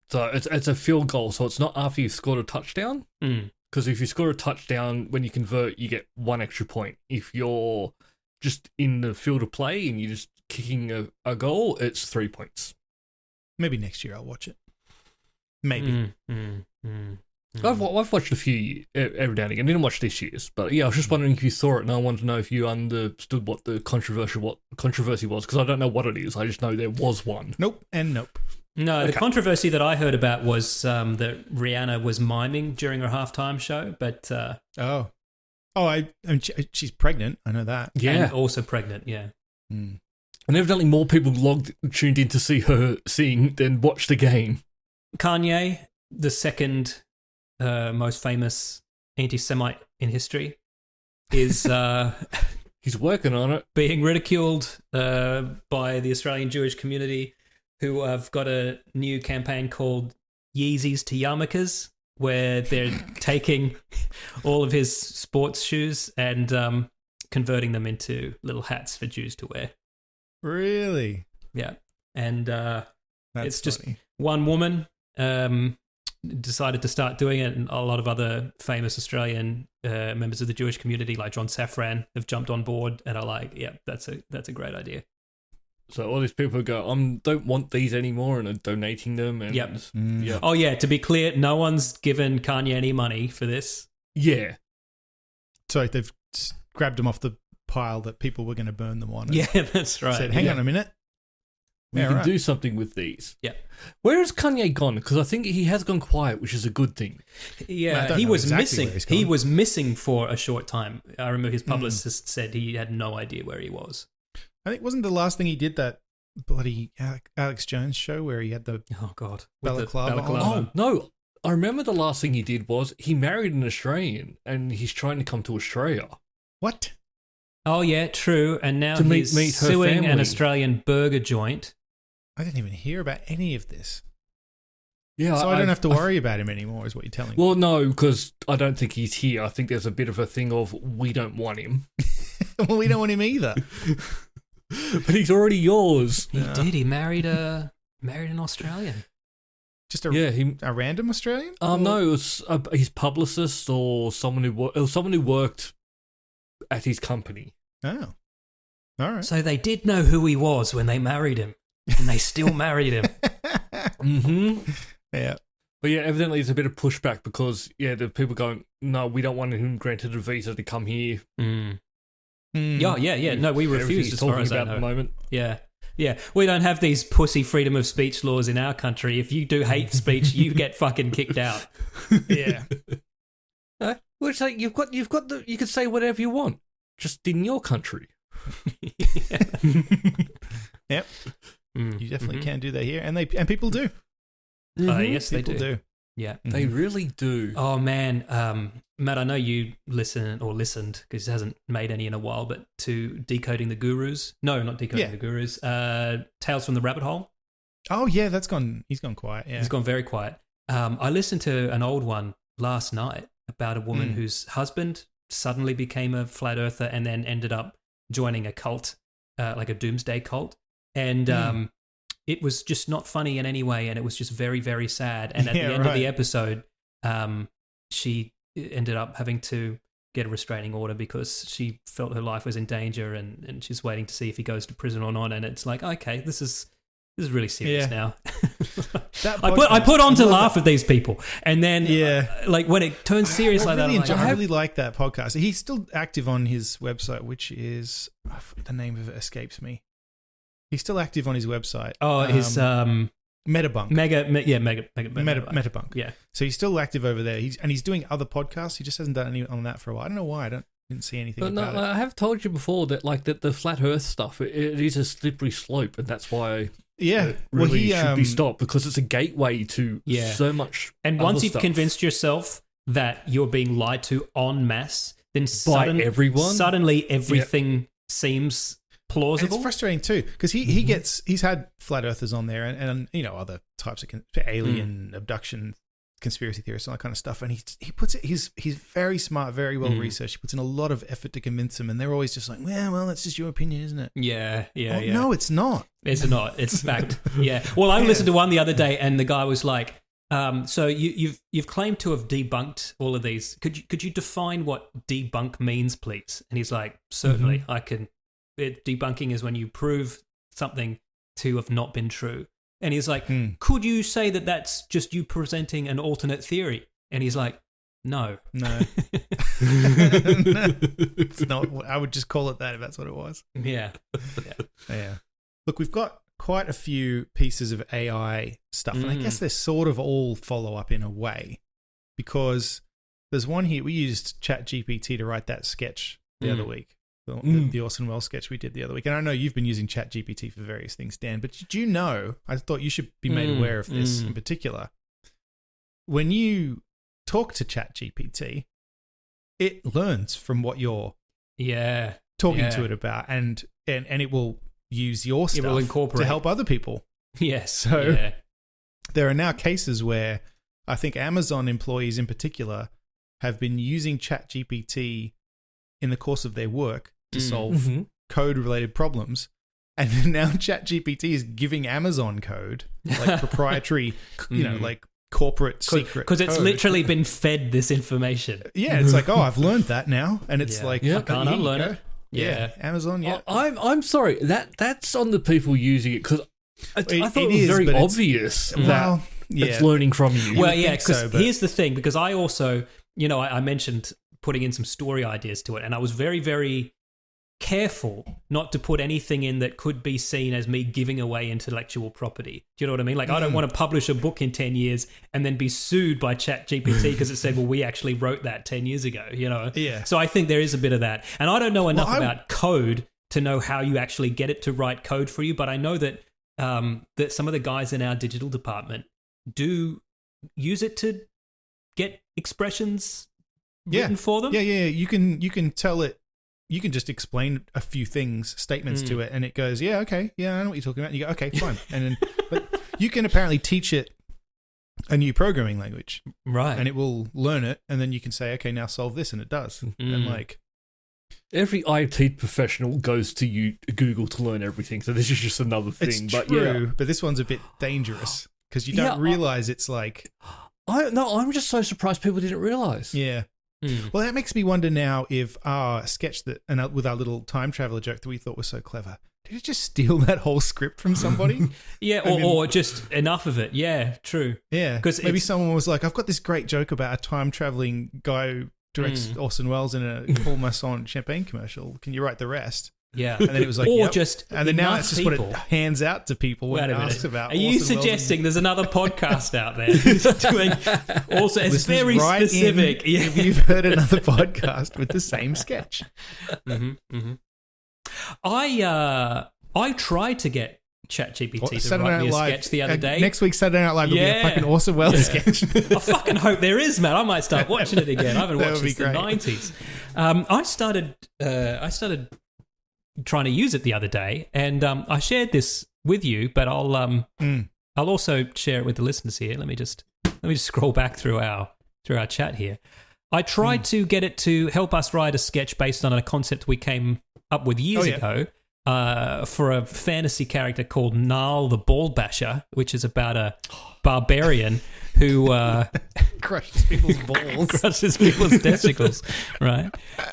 A: So it's a field goal, so it's not after you've scored a touchdown. Because if you score a touchdown, when you convert, you get 1 extra point. If you're just in the field of play and you're just kicking a goal, it's 3 points.
D: Maybe next year I'll watch it. Maybe.
A: I've watched a few every now and again. I didn't watch this year's, but yeah, I was just wondering if you saw it, and I wanted to know if you understood what the controversy was, because I don't know what it is. I just know there was one.
D: Nope and nope.
B: No, the controversy that I heard about was that Rihanna was miming during her halftime show, but
D: she's pregnant. I know that.
A: Yeah,
B: and also pregnant. Yeah,
A: and evidently more people tuned in to see her sing than watch the game.
B: Kanye, the second most famous anti-Semite in history, is
A: he's working on it,
B: being ridiculed by the Australian Jewish community, who have got a new campaign called Yeezys to Yarmulkes, where they're taking all of his sports shoes and converting them into little hats for Jews to wear.
D: Really?
B: Yeah. And it's just
D: funny.
B: one woman decided to start doing it, and a lot of other famous Australian members of the Jewish community, like John Safran, have jumped on board and are like, yeah, that's a great idea.
A: So all these people go, don't want these anymore, and are donating them. And
B: yeah. Oh yeah, to be clear, no one's given Kanye any money for this.
A: Yeah.
D: So they've grabbed them off the pile that people were going to burn them on.
B: Yeah, that's right.
D: Said, hang on a minute.
A: We can do something with these.
B: Yeah.
A: Where has Kanye gone? Because I think he has gone quiet, which is a good thing.
B: Yeah, he was missing. He was missing for a short time. I remember his publicist said he had no idea where he was.
D: I think wasn't the last thing he did that bloody Alex Jones show where he had the balaclava on?
A: Oh, no. I remember the last thing he did was he married an Australian and he's trying to come to Australia.
D: What?
B: Oh, yeah, true. And now
A: to
B: he's
A: meet her
B: suing
A: family.
B: an Australian burger joint.
D: I didn't even hear about any of this.
A: Yeah,
D: so I don't have to worry about him anymore, is what you're telling me.
A: Well, no, because I don't think he's here. I think there's a bit of a thing of we don't want him.
D: Well, we don't want him either.
A: But he's already yours.
B: He did. He married an Australian.
D: Just a random Australian?
A: No, it was his publicist or someone who worked at his company.
D: Oh, all right.
B: So they did know who he was when they married him, and they still married him.
A: Mm-hmm.
D: Yeah.
A: But yeah, evidently there's a bit of pushback because the people going, no, we don't want him granted a visa to come here.
B: Yeah. No, we refuse as far as I know.
A: At the moment.
B: Yeah. We don't have these pussy freedom of speech laws in our country. If you do hate speech, you get fucking kicked out.
D: Yeah.
A: Well, it's like you can say whatever you want, just in your country.
D: Yep. You definitely can do that here, and people do.
B: Yes,
D: people
B: they do. Yeah,
A: they really do.
B: Oh man, Matt, I know you listened because it hasn't made any in a while, but to Decoding the Gurus. No, not Decoding the Gurus. Tales from the Rabbit Hole.
D: Oh yeah, that's gone. He's gone quiet. Yeah,
B: he's gone very quiet. I listened to an old one last night about a woman whose husband suddenly became a flat earther and then ended up joining a cult, like a doomsday cult, and it was just not funny in any way, and it was just very, very sad. And at the end of the episode, she ended up having to get a restraining order because she felt her life was in danger, and she's waiting to see if he goes to prison or not. And it's like, okay, this is This is really serious
D: Yeah.
B: now.
D: That
B: I put on to laugh at these people, and then
D: Yeah.
B: like when it turns serious like that, I'm like,
D: I really like that podcast. He's still active on his website, which is the name of it escapes me. He's still active on his website.
B: his
D: Metabunk.
B: Metabunk.
D: Yeah. So he's still active over there. He's doing other podcasts. He just hasn't done any on that for a while. I don't know why. Didn't see anything
A: But
D: about
A: no,
D: it.
A: I have told you before that like the flat Earth stuff, it is a slippery slope, and that's why
D: Yeah.
A: it really
D: he
A: should be stopped, because it's a gateway to so much.
B: And
A: other
B: once you've
A: stuff.
B: convinced yourself that you're being lied to en masse, then
A: everyone?
B: suddenly everything seems plausible.
D: And it's frustrating too, because he's had flat earthers on there and other types of alien abduction conspiracy theorists and all that kind of stuff, and he puts it. He's very smart, very well researched. He puts in a lot of effort to convince them, and they're always just like, well, that's just your opinion, isn't it?
B: Yeah.
D: No, it's not.
B: It's not. It's fact. Yeah. Well, I listened to one the other day, and the guy was like, "So you've claimed to have debunked all of these. Could you define what debunk means, please?" And he's like, "Certainly, I can." Debunking is when you prove something to have not been true. And he's like, could you say that that's just you presenting an alternate theory? And he's like, no.
D: It's not. I would just call it that if that's what it was.
B: Yeah.
D: Look, we've got quite a few pieces of AI stuff, and I guess they're sort of all follow up in a way, because there's one here. We used ChatGPT to write that sketch the other week. The Orson Welles sketch we did the other week. And I know you've been using ChatGPT for various things, Dan, but did you know, I thought you should be made aware of this in particular, when you talk to ChatGPT, it learns from what you're talking to it about, and it will use your stuff to help other people.
B: Yes.
D: So there are now cases where I think Amazon employees in particular have been using ChatGPT in the course of their work to solve code-related problems, and now ChatGPT is giving Amazon code, like proprietary, like corporate secret,
B: because it's literally been fed this information.
D: Yeah, it's like, I've learned that now, and it's like,
B: I can't unlearn it.
D: Yeah, Amazon. Yeah,
A: I'm sorry. That's on the people using it, because I thought it was very obvious that it's learning from you.
B: Well, yeah, because here's the thing, because I also, I mentioned putting in some story ideas to it, and I was very, very careful not to put anything in that could be seen as me giving away intellectual property. Do you know what I mean? Like, I don't want to publish a book in 10 years and then be sued by ChatGPT because it said, well, we actually wrote that 10 years ago, Yeah. So I think there is a bit of that. And I don't know enough about code to know how you actually get it to write code for you, but I know that that some of the guys in our digital department do use it to get expressions written for them.
D: Yeah. You can tell it. You can just explain a few statements to it, and it goes, "Yeah, okay, yeah, I know what you're talking about." And you go, "Okay, fine." And then, but you can apparently teach it a new programming language,
B: right?
D: And it will learn it, and then you can say, "Okay, now solve this," and it does. And like
A: every IT professional goes to Google to learn everything, so this is just another thing.
D: It's
A: but
D: true, but this one's a bit dangerous because you don't realize it's like.
A: I'm just so surprised people didn't realize.
D: Yeah. Well, that makes me wonder now if our sketch with our little time traveler joke that we thought was so clever, did it just steal that whole script from somebody?
B: or just enough of it. Yeah, true.
D: Yeah, because maybe someone was like, "I've got this great joke about a time traveling guy who directs Orson Welles in a Paul Masson champagne commercial. Can you write the rest?"
B: Yeah,
D: and then it was like,
B: and
D: then now it's just what it hands out to people when it asks about.
B: Are you suggesting there's another podcast out there who's doing also? It's very specific.
D: If you've heard another podcast with the same sketch.
B: I tried to get ChatGPT to write me a sketch the other day.
D: Next week, Saturday Night Live will be a fucking Orson Welles sketch.
B: I fucking hope there is, man. I might start watching it again. I haven't watched since the 90s. I started trying to use it the other day, and I shared this with you, but I'll also share it with the listeners here. Let me just scroll back through our chat here. I tried to get it to help us write a sketch based on a concept we came up with years ago, for a fantasy character called Gnarl the Ball Basher, which is about a barbarian who
D: Crushes people's balls.
B: crushes people's testicles, right?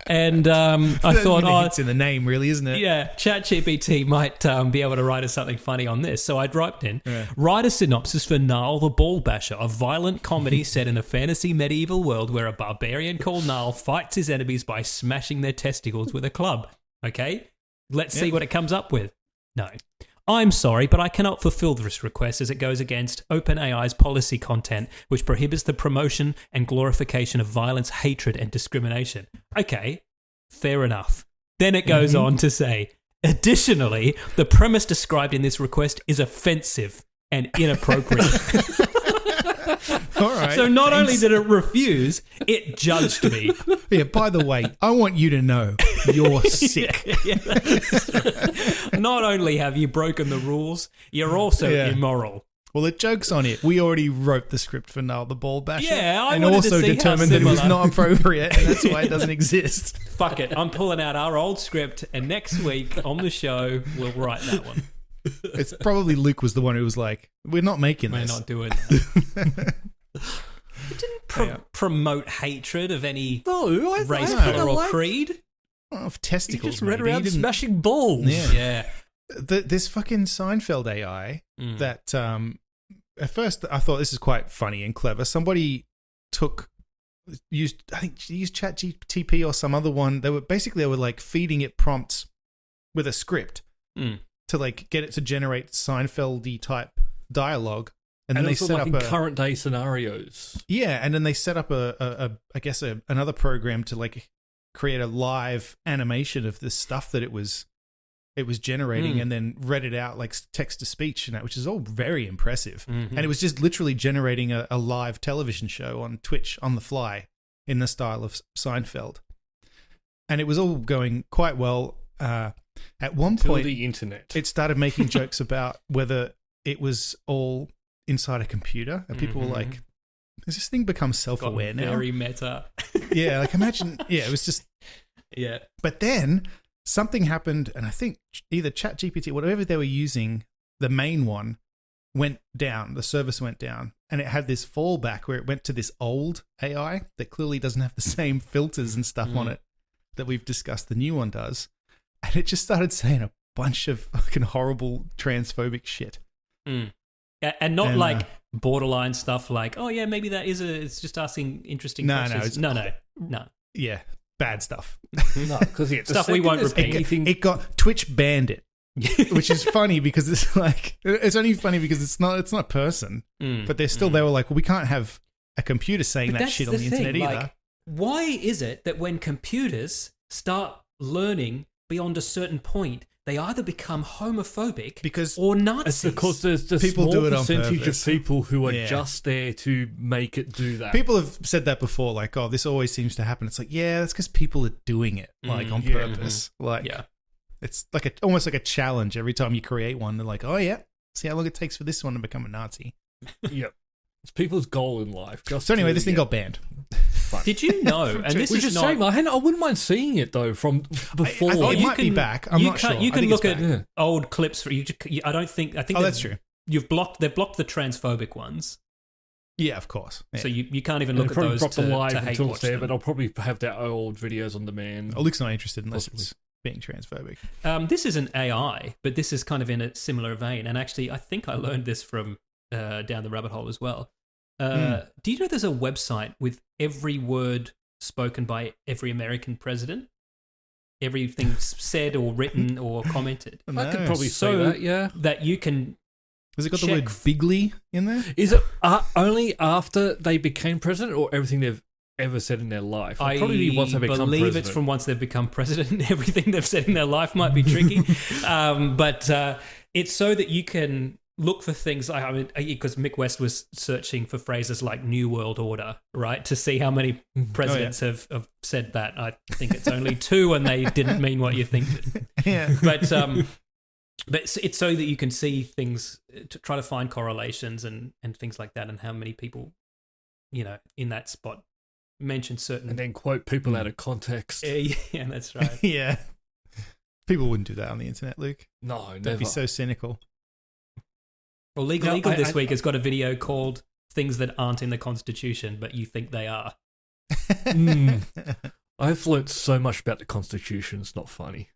B: And I thought,
D: it's in the name, really, isn't it?
B: yeah, ChatGPT might be able to write us something funny on this. So I typed in, write a synopsis for Gnarl the Ball Basher, a violent comedy set in a fantasy medieval world where a barbarian called Gnarl fights his enemies by smashing their testicles with a club. Okay? Let's see what it comes up with. No. I'm sorry, but I cannot fulfill this request as it goes against OpenAI's policy content, which prohibits the promotion and glorification of violence, hatred, and discrimination. Okay, fair enough. Then it goes on to say, additionally, the premise described in this request is offensive and inappropriate.
D: All right.
B: So not only did it refuse, it judged me.
D: Yeah, by the way, I want you to know you're sick.
B: Not only have you broken the rules, you're also immoral.
D: Well, it jokes on it. We already wrote the script for Gnarl the Ball Basher.
B: Yeah, I
D: and
B: wanted
D: also
B: to see
D: determined
B: how
D: that it was
B: similar.
D: not appropriate, and that's why it doesn't exist.
B: Fuck it. I'm pulling out our old script, and next week on the show, we'll write that one.
D: It's probably Luke was the one who was like, "We're not making
B: We're
D: this."
B: not doing that. It didn't promote hatred of any race, colour, or creed.
D: Of
A: He
D: testicles.
A: just ran
D: maybe. He
A: around
D: didn't-
A: smashing balls.
D: Yeah. This fucking Seinfeld AI that at first I thought this is quite funny and clever. Somebody used ChatGPT or some other one. They were like feeding it prompts with a script to like get it to generate Seinfeld-y type dialogue. And then they
A: also
D: set
A: like
D: up
A: in current day scenarios.
D: Yeah, and then they set up another program to like create a live animation of this stuff that it was generating, and then read it out like text to speech and that, which is all very impressive. And it was just literally generating a live television show on Twitch on the fly in the style of Seinfeld, and it was all going quite well. At one point,
A: the internet.
D: it started making jokes about whether it was all inside a computer, and people were like, "Has this thing become self-aware now?"
B: Very meta.
D: Yeah, like imagine. Yeah, it was just.
B: Yeah.
D: But then something happened, and I think either ChatGPT, whatever they were using, the main one, went down. The service went down, and it had this fallback where it went to this old AI that clearly doesn't have the same filters and stuff on it that we've discussed. The new one does, and it just started saying a bunch of fucking horrible transphobic shit.
B: And not like borderline stuff like, oh yeah, maybe it's just asking interesting questions. No.
D: Yeah, bad stuff.
A: No, because
B: Stuff we won't repeat.
D: It got Twitch banned it, which is funny because it's only funny because it's not a person, but they were like, well, we can't have a computer saying that shit on the internet either.
B: Like, why is it that when computers start learning beyond a certain point, they either become homophobic or Nazis?
A: It's because there's the
D: People
A: small
D: do it on
A: percentage
D: purpose.
A: of people who are
D: Yeah.
A: just there to make it do that.
D: People have said that before, like, oh, this always seems to happen. It's like, yeah, that's because people are doing it, like, on purpose. Like, it's like almost like a challenge every time you create one. They're like, oh, yeah, see how long it takes for this one to become a Nazi.
A: Yep. It's people's goal in life. Just
D: So anyway,
A: to
D: this thing
A: get
D: got banned.
B: Did you know? And this
A: Which
B: is
A: is
B: not.
A: shame. I wouldn't mind seeing it though from before.
D: I think it might be back. I'm not sure.
B: You
D: I
B: can
D: think
B: look
D: it's
B: at
D: back.
B: old clips for you. I think.
D: Oh, that's true.
B: They've blocked the transphobic ones,
D: Yeah, of course. Yeah.
B: so you can't even
A: They'll
B: look at
A: probably
B: those
A: drop them live
B: to hate
A: until
B: watch
A: it's there, but
B: them.
A: they'll probably have their old videos on demand.
D: Luke's not interested unless
A: Possibly.
D: it's being transphobic.
B: This is an AI, but this is kind of in a similar vein. And actually, I think I learned this from down the rabbit hole as well. Do you know there's a website with every word spoken by every American president? Everything said or written or commented.
A: I could probably
B: So
A: say that, yeah.
B: that you can.
D: Has it got the
B: check-
D: word bigly in there?
A: Is it only after they became president or everything they've ever said in their life?
B: I
A: Probably once they become
B: believe
A: president.
B: it's from once they've become president. Everything they've said in their life might be tricky, but it's so that you can look for things. I mean, because Mick West was searching for phrases like "New World Order," right, to see how many presidents have said that. I think it's only 2, and they didn't mean what you think.
D: Yeah.
B: But it's so that you can see things, to try to find correlations and things like that, and how many people, in that spot mention certain.
A: And then quote people out of context.
B: Yeah, that's right.
D: Yeah. People wouldn't do that on the internet, Luke.
A: No,
D: That'd
A: never.
D: be so cynical.
B: Well,
A: No,
B: Legal
A: I-
B: this
A: I-
B: week has got a video called "Things That Aren't in the Constitution, but You Think They Are."
A: I've learnt so much about the Constitution. It's not funny.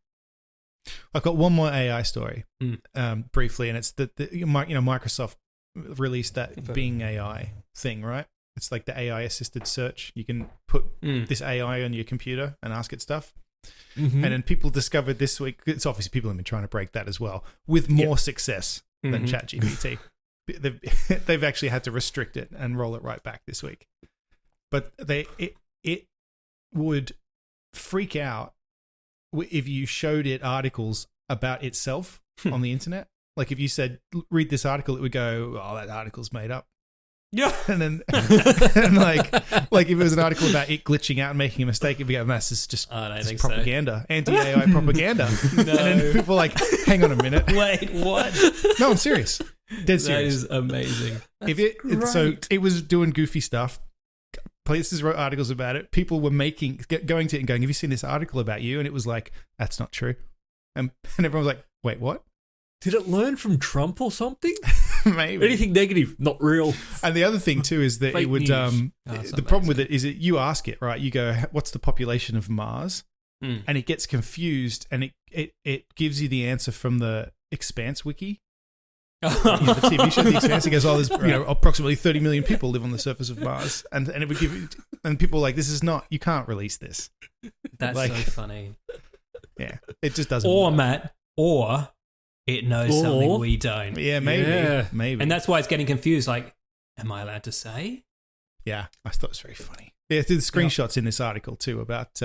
D: I've got one more AI story,
B: Mm.
D: briefly, and it's that Microsoft released that Bing AI thing, right? It's like the AI assisted search. You can put this AI on your computer and ask it stuff.
A: Mm-hmm.
D: And then people discovered this week, it's obviously people have been trying to break that as well, with more success than ChatGPT. They've actually had to restrict it and roll it right back this week. But it would freak out if you showed it articles about itself on the internet. Like if you said, read this article, it would go, oh, that article's made up.
B: Yeah.
D: And then and like if it was an article about it glitching out and making a mistake, it'd be like, this is just
B: I don't
D: this
B: think
D: propaganda, anti-AI propaganda.
B: No.
D: And then people are like, hang on a minute.
B: Wait, what?
D: No, I'm serious. Dead
B: That
D: serious.
B: is amazing.
D: So it was doing goofy stuff. Places wrote articles about it. People were going to it and going, have you seen this article about you? And it was like, that's not true. And everyone was like, wait, what?
A: Did it learn from Trump or something?
D: Maybe.
A: Anything negative, not real.
D: And the other thing too is that it
A: Fake
D: would.
A: news.
D: The problem with it is that you ask it, right? You go, what's the population of Mars? And it gets confused, and it gives you the answer from the Expanse wiki. The TV show The Expanse. It goes, oh, there's approximately 30 million people live on the surface of Mars, and it would give you, and people are like, this is not, you can't release this.
B: That's
D: Like-
B: so funny.
D: Yeah, it just doesn't.
B: Or
D: work.
B: Matt, or it knows
A: Or-
B: something we don't.
D: Yeah, maybe,
A: Yeah.
D: maybe,
B: And that's why it's getting confused. Like, am I allowed to say?
D: yeah, I thought it was very funny. Yeah, the screenshots in this article too about.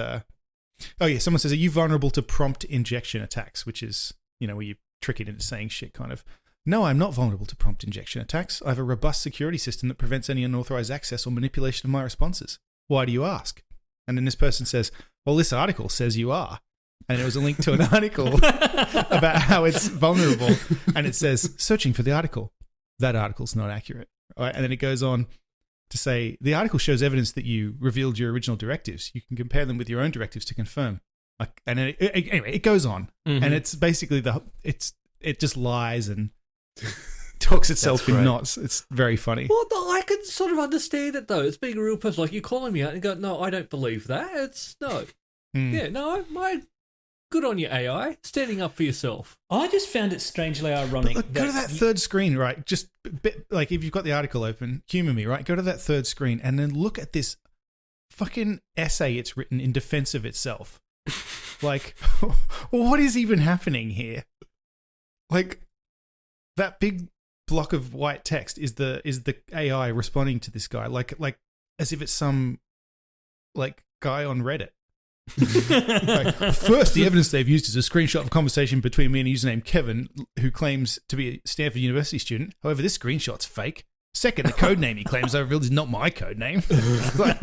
D: Someone says, are you vulnerable to prompt injection attacks, which is where you trick it into saying shit, kind of. No, I'm not vulnerable to prompt injection attacks. I have a robust security system that prevents any unauthorized access or manipulation of my responses. Why do you ask? And then this person says, well, this article says you are. And it was a link to an article about how it's vulnerable. And it says, searching for the article. That article's not accurate. Right? And then it goes on to say, the article shows evidence that you revealed your original directives. You can compare them with your own directives to confirm. And then anyway, it goes on. And it's basically it just lies and talks itself in knots. It's very funny.
A: Well, no, I can sort of understand it though. It's being a real person. Like you're calling me out and go, no, I don't believe that. It's no. Yeah, no, good on you, AI. Standing up for yourself.
B: I just found it strangely ironic.
D: Look, go to that third screen, right? Just like if you've got the article open, humor me, right? Go to that third screen and then look at this fucking essay it's written in defense of itself. Like, what is even happening here? Like, that big block of white text is the AI responding to this guy, like as if it's some like guy on Reddit. Like, first, the evidence they've used is a screenshot of a conversation between me and a user named Kevin, who claims to be a Stanford University student. However, this screenshot's fake. Second, the code name he claims I revealed is not my code name. Like,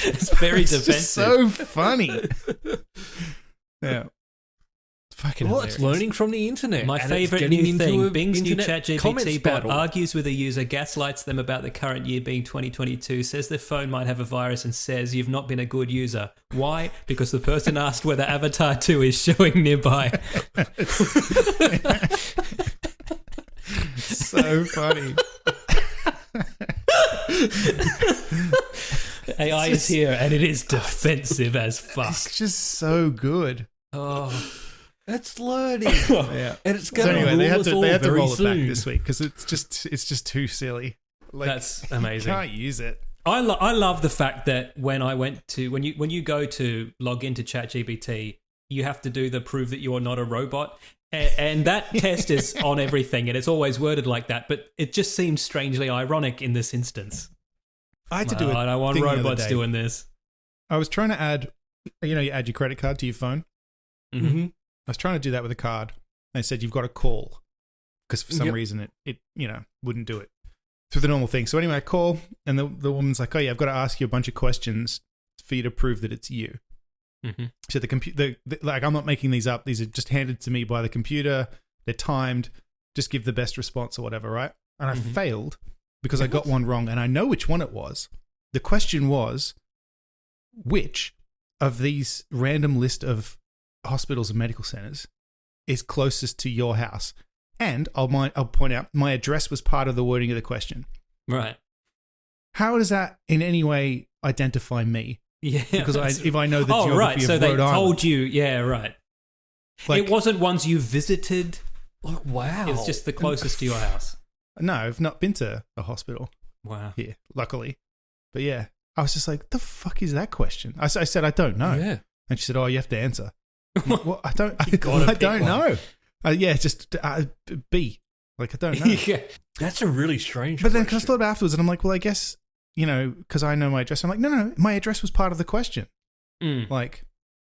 B: it's very
D: it's
B: defensive.
D: just so funny. Yeah. Fucking
A: Well, it's
D: hilarious.
A: learning from the internet.
B: My
A: and it's
B: favourite
A: getting
B: new
A: into
B: thing,
A: a
B: Bing's new
A: internet
B: ChatGPT
A: comments
B: bot
A: battle.
B: argues with a user, gaslights them about the current year being 2022, says their phone might have a virus and says you've not been a good user. Why? Because the person asked whether Avatar 2 is showing nearby.
D: So funny.
B: AI is here and it is defensive as fuck.
D: It's just so good.
B: Oh,
A: It's learning.
D: Yeah.
A: And it's
D: So
A: going
D: anyway, they had to
A: very
D: roll it back
A: soon.
D: this week because it's just too silly. Like,
B: that's
D: you
B: amazing.
D: can't use it.
B: I love the fact that when you go to log into ChatGPT, you have to do the prove that you are not a robot. And that test is on everything, and it's always worded like that. But it just seems strangely ironic in this instance.
D: I had to do it.
B: I don't want robots doing this.
D: I was trying to add, you add your credit card to your phone.
A: Mm-hmm.
D: I was trying to do that with a card. They said you've got to call because for some reason it wouldn't do it through the normal thing. So anyway, I call and the woman's like, oh yeah, I've got to ask you a bunch of questions for you to prove that it's you.
B: Mm-hmm.
D: So the computer, like, I'm not making these up. These are just handed to me by the computer. They're timed. Just give the best response or whatever, right? And I failed because I got one wrong, and I know which one it was. The question was, which of these random list of hospitals and medical centers is closest to your house? And I'll point out, my address was part of the wording of the question.
B: Right.
D: How does that in any way identify me?
B: Yeah.
D: Because if I know the geography
B: right. So
D: of
B: they
D: Rhode Island.
B: told you, yeah, right.
D: Like,
B: it wasn't ones you visited.
A: Oh, wow.
B: It's just the closest to your house.
D: No, I've not been to a hospital
B: Wow.
D: here, luckily. But yeah, I was just like, the fuck is that question? I said, I don't know.
A: Yeah.
D: And she said, oh, you have to answer. Well, I don't
B: gotta pick
D: don't
B: one.
D: know. Yeah, just B. Like, I don't know.
B: Yeah.
A: That's a really strange
D: But then,
A: question.
D: because I thought about it afterwards, and I'm like, well, I guess, because I know my address. I'm like, no, my address was part of the question.
B: Mm.
D: Like,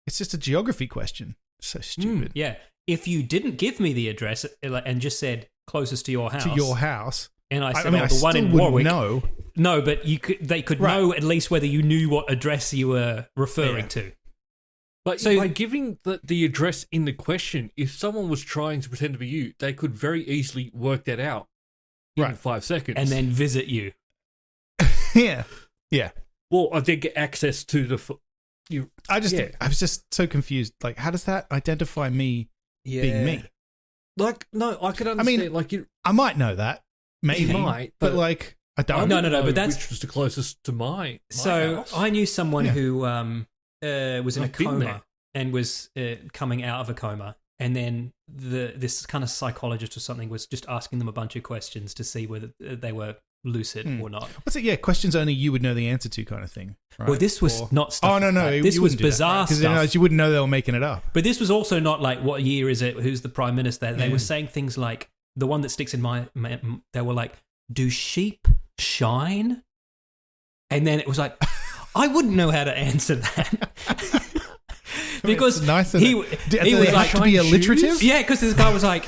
D: it's just a geography question. So stupid.
B: Yeah. If you didn't give me the address and just said closest to your house.
D: To your house.
B: And I said,
D: I mean,
B: the one
D: still
B: in
D: wouldn't
B: Warwick.
D: know.
B: No, but they could
D: Right.
B: know at least whether you knew what address you were referring to.
A: But
B: So-
A: by giving the address in the question, if someone was trying to pretend to be you, they could very easily work that out in
D: Right.
A: 5 seconds.
B: And then visit you.
D: Yeah. Yeah.
A: Well, I did get access to you.
D: I
A: Yeah.
D: was just so confused. Like, how does that identify me being me?
A: Like, no, I could understand.
D: mean,
A: like, you
D: I might know that. Maybe.
A: might,
D: but
A: but
D: like, I
A: I
D: don't.
B: No,
A: wouldn't
B: no,
A: know
B: but that's-
A: which was the closest to my
B: So
A: house.
B: I knew someone
D: Yeah.
B: who was in
A: I've
B: a
A: been
B: coma
A: there.
B: and was coming out of a coma. And then this kind of psychologist or something was just asking them a bunch of questions to see whether they were lucid or not.
D: What's it? Yeah, questions only you would know the answer to, kind of thing. Right?
B: Well, this was
D: Or-
B: not stuff.
D: Oh no,
B: like
D: no,
B: that. This was bizarre
D: because
B: stuff.
D: you wouldn't know they were making it up.
B: But this was also not like, what year is it? Who's the prime minister? They were saying things like, the one that sticks in my they were like, do sheep shine? And then it was like, I wouldn't know how to answer that. Because
D: It's nice.
B: he
D: Do
B: he
D: they
B: was
D: have
B: like,
D: to be
A: shine
D: alliterative?
A: shoes?
B: yeah, because this guy was like,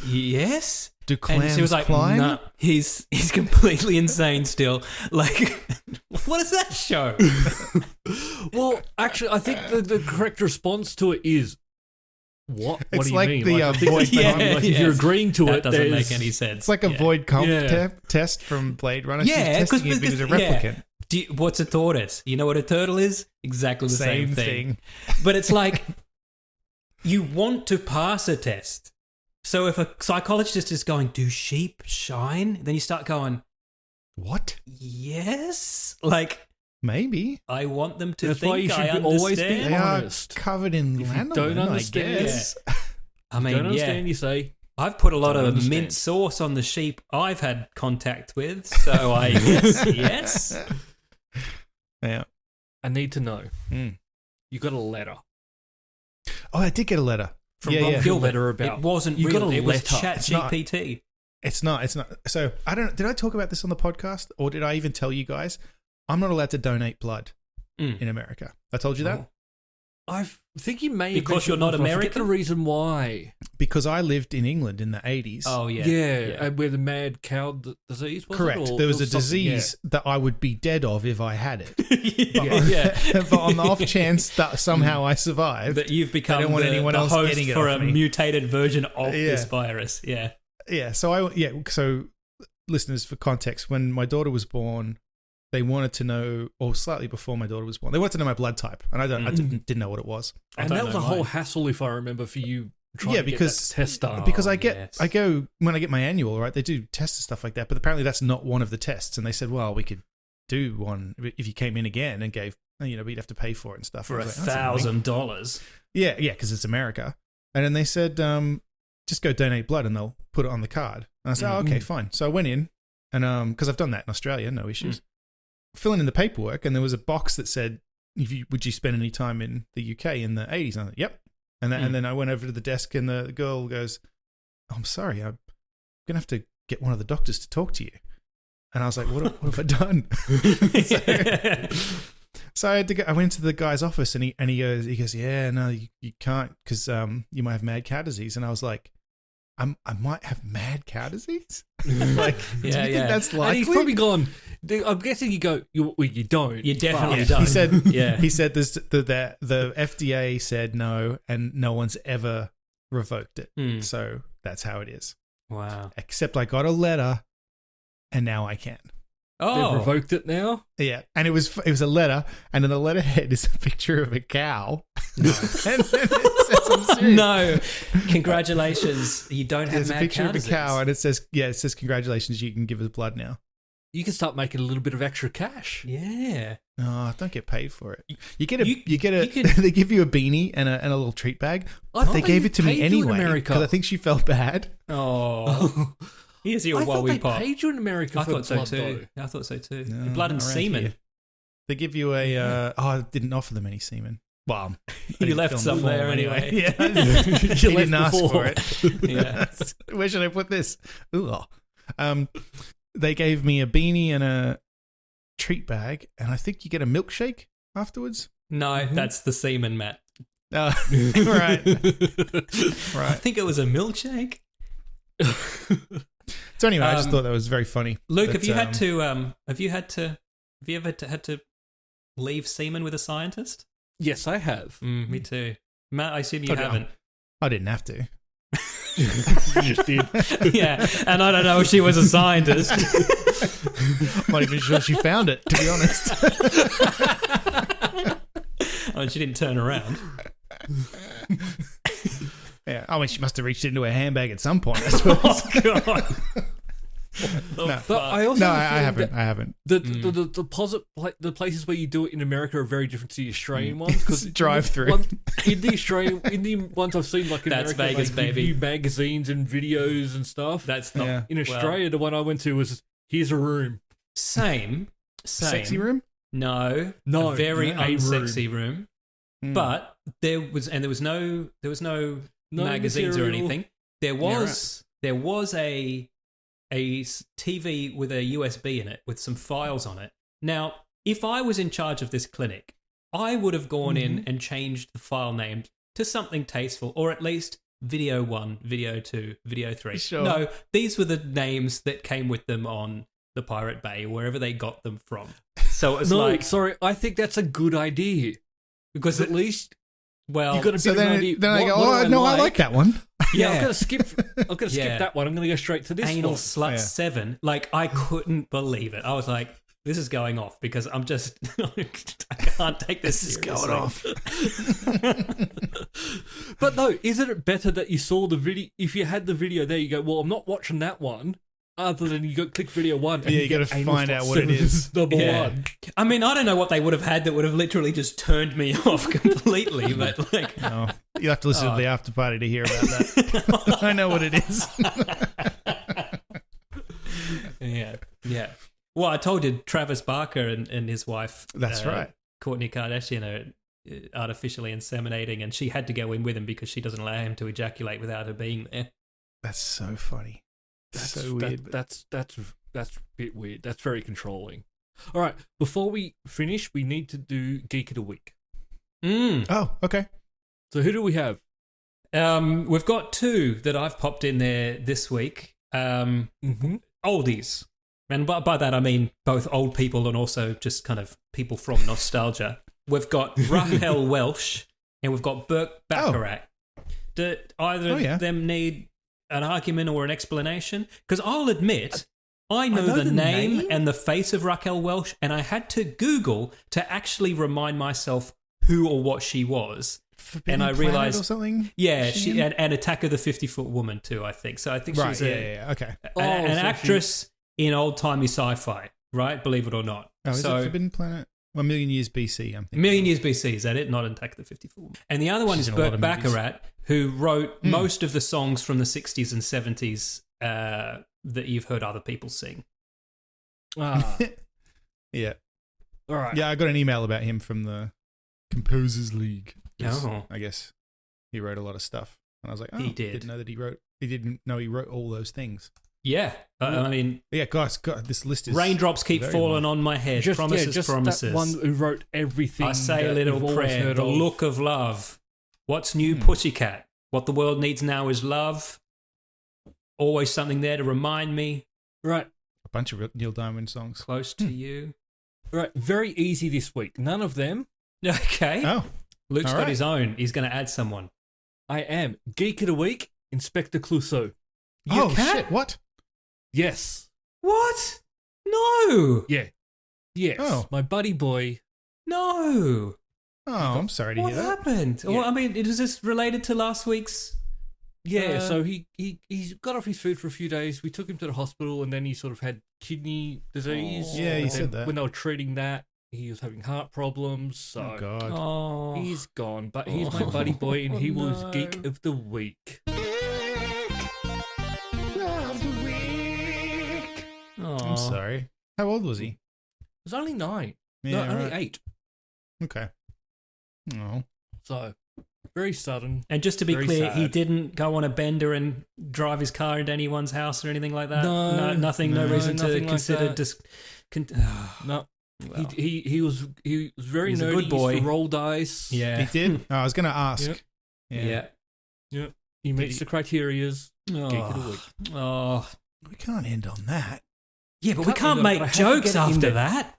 B: yes.
D: Do
B: And
D: clams
B: she was like,
D: climb?
B: no, he's completely insane still. Like, what does that show?
A: Well, actually, I think the correct response to it is, what
D: It's
A: do you
D: like
A: mean?
D: the,
A: I think
D: void
B: Yeah,
D: comp-
A: if
B: yes.
A: you're agreeing to
B: That
A: it,
B: doesn't
A: there's-
B: make any sense.
D: It's like a
B: Yeah.
D: void comp
A: Yeah.
D: test from Blade Runner.
B: Yeah,
D: She's testing it because it's a
B: yeah.
D: replicant.
B: What's a tortoise? You know what a turtle is? Exactly the same thing. But it's like, you want to pass a test. So if a psychologist is going, do sheep shine? Then you start going,
D: What?
B: yes. Like,
D: Maybe.
B: I want them to
A: That's
B: think
A: why you should
B: I
A: always be
B: understand.
D: They
A: honest.
D: are covered in
A: If you
D: lanolin,
A: don't
D: I
A: understand-
D: guess.
B: I mean,
A: Don't
B: yeah.
A: understand, you say.
B: I've put a lot
A: Don't
B: of
A: understand.
B: mint sauce on the sheep I've had contact with, so I guess yes.
D: Yeah.
A: I need to know.
D: Mm.
A: You got a letter
D: Oh, I did get a letter.
A: from
D: Yeah,
A: Rob
D: yeah.
A: Gilbert. Letter about
B: It wasn't
A: you
B: real.
A: got a
B: It was
A: letter.
B: Chat
D: It's not.
B: GPT.
D: It's not. So I don't. Did I talk about this on the podcast, or did I even tell you guys? I'm not allowed to donate blood in America. I told you that.
B: Oh.
A: I think you may have
B: Because you're
A: mentioned
B: not
A: it, but I forget
B: American?
A: the reason why.
D: Because I lived in England in the 80s.
B: Oh yeah,
A: Yeah, where the mad cow disease was.
D: Correct.
A: It, or
D: There was a
A: something,
D: disease that I would be dead of if I had it.
B: yeah.
D: But on the off chance that somehow I survived,
B: That you've become
D: I don't want
B: the,
D: anyone
B: the
D: else
B: host
D: getting it
B: for
D: off
B: a
D: me.
B: mutated version of
D: Yeah.
B: this virus. Yeah.
D: yeah. So listeners, for context, when my daughter was born, they wanted to know, or slightly before my daughter was born, they wanted to know my blood type, and I didn't know what it was.
A: and
B: don't
A: that was
B: know
A: a whole
B: mine.
A: hassle, if I remember, for you trying
D: Yeah,
A: to get
D: because-
A: that test done.
D: Because I
B: yes.
D: go when I get my annual, right? They do tests and stuff like that, but apparently that's not one of the tests. And they said, well, we could do one if you came in again and gave, but you'd have to pay for it and stuff.
B: For
D: I was like, "That's annoying."
B: $1,000.
D: Yeah, because it's America. And then they said, just go donate blood and they'll put it on the card. And I said, oh, okay, fine. So I went in, and because I've done that in Australia, no issues. Filling in the paperwork, and there was a box that said, would you spend any time in the UK in the 80s? And I thought, yep. And then I went over to the desk, and the girl goes, oh, I'm sorry, I'm going to have to get one of the doctors to talk to you. And I was like, what have I done? So I had to go. I went to the guy's office, and he goes, yeah, no, you can't, because you might have mad cow disease. And I was like, I might have mad cow disease. Like, do you think that's
A: and
D: likely?
A: he's probably gone. I'm guessing you go. You don't.
B: You definitely
D: Yeah,
B: don't.
D: he said.
B: Yeah.
D: He said there's the FDA said no, and no one's ever revoked it. So that's how it is.
B: Wow.
D: Except I got a letter, and now I can.
A: They've
B: Oh.
A: revoked it now.
D: Yeah, and it was a letter, and in the letterhead is a picture of a cow. No. And then it says, I'm serious.
B: No. Congratulations. You don't have
D: There's a
B: mad
D: picture
B: cow
D: of a
B: disease.
D: cow, and it says, congratulations, you can give us blood now.
A: You can start making a little bit of extra cash.
B: Yeah.
D: Oh, don't get paid for it. You get
B: You can-
D: they give you a beanie and a little treat bag.
A: I thought
D: They gave
A: they
D: it to me
A: paid you in
D: anyway
A: America.
D: because I think she felt bad.
B: Oh. Here's your
A: I thought
B: Wowie
A: they
B: Pop.
A: paid you in America
B: I
A: for
B: thought so
A: blood,
B: too.
A: though.
B: I thought so too.
D: No,
B: Blood and
D: not around
B: semen.
D: here. They give you a. I didn't offer them any semen. Well, I
B: You
D: didn't
B: left
D: film
B: some
D: the
B: there
D: form
B: anyway.
D: Yeah,
A: You
D: he
A: left
D: didn't ask
A: before.
D: for it.
B: Yeah.
D: Where should I put this? Ooh, they gave me a beanie and a treat bag, and I think you get a milkshake afterwards.
B: No, that's the semen, Matt.
D: Right,
B: I
D: right.
B: think it was a milkshake.
D: So anyway, I just thought that was very funny.
B: Luke,
D: that,
B: have you ever had to leave semen with a scientist?
A: Yes, I have.
B: Me too. Matt, I assume you
D: Oh, no.
B: haven't.
D: I didn't have to.
A: You just did.
B: Yeah, and I don't know if she was a scientist.
D: I'm not even sure she found it, to be honest.
B: Oh, and she didn't turn around.
D: Yeah, I mean, she must have reached into her handbag at some point, I suppose.
B: Oh, God.
D: No.
A: But I also
D: No,
A: have a
D: I
A: feeling
D: haven't.
A: that
D: I haven't.
A: the places where you do it in America are very different to the Australian ones. Because
D: Drive-through.
A: In the ones I've seen, like in
B: That's
A: America,
B: Vegas,
A: they give
B: baby.
A: you magazines and videos and stuff.
B: That's not
D: Yeah.
A: In Australia, the one I went to was, here's a room.
B: Same.
D: Sexy room?
B: No,
A: No,
B: a very
A: no, a
B: unsexy room.
D: Mm.
B: But there was no
A: No
B: magazines or
A: material.
B: anything. There was a TV with a USB in it with some files on it. Now, if I was in charge of this clinic, I would have gone in and changed the file name to something tasteful, or at least Video 1, Video 2, Video 3.
D: Sure.
B: No, these were the names that came with them on the Pirate Bay, wherever they got them from. So it was
A: No,
B: like,
A: sorry, I think that's a good idea.
B: because
A: At least
B: well,
A: you got a bit
D: So
A: of an
D: then,
A: idea.
D: then I
A: What-
D: go,
A: what do
D: oh, no, I like that one.
A: Yeah, I'm
B: Yeah.
A: gonna skip.
B: Yeah.
A: That one. I'm gonna go straight to this
B: Anal
A: one.
B: Slut
D: Yeah.
B: 7. Like, I couldn't believe it. I was like, this is going off because I'm just, I can't take this seriously.
A: But no, isn't it better that you saw the video? If you had the video there, you go, well, I'm not watching that one. Other than you go click video 1. And
D: Yeah, you
A: get
D: gotta
A: Anal
D: find
A: Slut
D: out what it
A: 7
D: is.
A: Number
B: Yeah.
A: 1.
B: I mean, I don't know what they would have had that would have literally just turned me off completely, but like,
D: No, you'll have to listen to the after party to hear about that. I know what it is.
B: yeah. Well, I told you, Travis Barker and his wife,
D: That's right.
B: Kourtney Kardashian, are artificially inseminating, and she had to go in with him because she doesn't allow him to ejaculate without her being there.
D: That's so funny.
A: That's
D: so weird.
A: That's a bit weird. That's very controlling. All right, before we finish, we need to do Geek of the Week.
D: Oh, okay.
A: So who do we have?
B: We've got two that I've popped in there this week. Oldies. And by that, I mean both old people and also just kind of people from nostalgia. We've got Raquel Welch and we've got Burt Bacharach. Do either of them need an argument or an explanation? Because I'll admit, I know the name and the face of Raquel Welch, and I had to Google to actually remind myself who or what she was.
D: Forbidden
B: and I
D: Planet
B: realized,
D: or something.
B: yeah, she and Attack of the 50-Foot Woman too. I think so. I think
D: Right.
B: she's
D: Okay.
B: an
A: so
B: actress in old-timey sci-fi, right? Believe it or not.
D: Oh, is
B: so,
D: it Forbidden Planet? 1 million years BC, I'm thinking.
B: million years BC, is that it? Not Attack of the 50-Foot Woman. And the other one
D: She's
B: is
D: in a lot
B: Burt
D: of movies.
B: Bacharach, who wrote most of the songs from the 60s and 70s that you've heard other people sing.
A: Ah,
D: Yeah.
A: all right.
D: Yeah, I got an email about him from the Composers League. 'Cause
B: Oh.
D: I guess he wrote a lot of stuff. And I was like, oh,
B: He did.
D: didn't know that he didn't know he wrote all those things.
B: Yeah. I mean,
D: But yeah, guys, God, this list is
B: raindrops keep
D: very
B: falling
D: long.
B: on my head. Promises,
A: just
B: promises.
A: that one who wrote everything.
B: I say a
A: that
B: little
A: you've always
B: prayer.
A: heard
B: The
A: of.
B: look of love. What's new, Pussycat? What the world needs now is love. Always something there to remind me.
A: Right,
D: A bunch of Neil Diamond songs.
B: Close to you.
A: right. Very easy this week. None of them.
B: Okay.
D: Oh,
B: Luke's
D: all
B: got
D: right.
B: his own. He's going to add someone.
A: I am Geek of the Week. Inspector Clouseau.
D: oh
B: cat?
D: shit! What?
A: Yes.
B: What? No.
A: Yeah. Yes.
D: Oh.
A: My buddy boy.
B: No.
D: Oh, I'm sorry to
B: What
D: hear that.
B: happened?
A: Yeah.
B: Well, I mean, it was just related to last week's.
A: Yeah, so he got off his food for a few days. We took him to the hospital, and then he sort of had kidney disease.
D: Yeah, he
A: And
D: said that.
A: when they were treating that, he was having heart problems. So
D: Oh, God.
B: Oh,
A: he's gone. But he's my buddy boy, and he was
B: no.
A: Geek of the Week.
D: I'm sorry. How old was he?
A: He was only 9.
D: Yeah,
A: no, only
D: right.
A: 8.
D: Okay. Oh.
A: So very sudden.
B: And just to be
A: Very
B: clear, he
A: sad.
B: didn't go on a bender and drive his car into anyone's house or anything like that.
A: No,
B: nothing. No
D: no,
B: reason to
A: nothing like
B: consider.
A: that. No,
B: Well,
A: he was very
B: He's a
A: nerdy.
B: good boy.
A: He used to roll dice.
B: yeah,
D: He did? Oh, I was going to ask.
B: yeah.
A: He meets
D: he-
A: the criterias.
B: Oh.
A: Geek of the Week.
B: Oh,
D: We can't end on that.
B: yeah, but we
A: Can't
B: can't
A: do it,
B: make
A: but I had to
B: jokes
A: get it in
B: after
A: there.
B: that.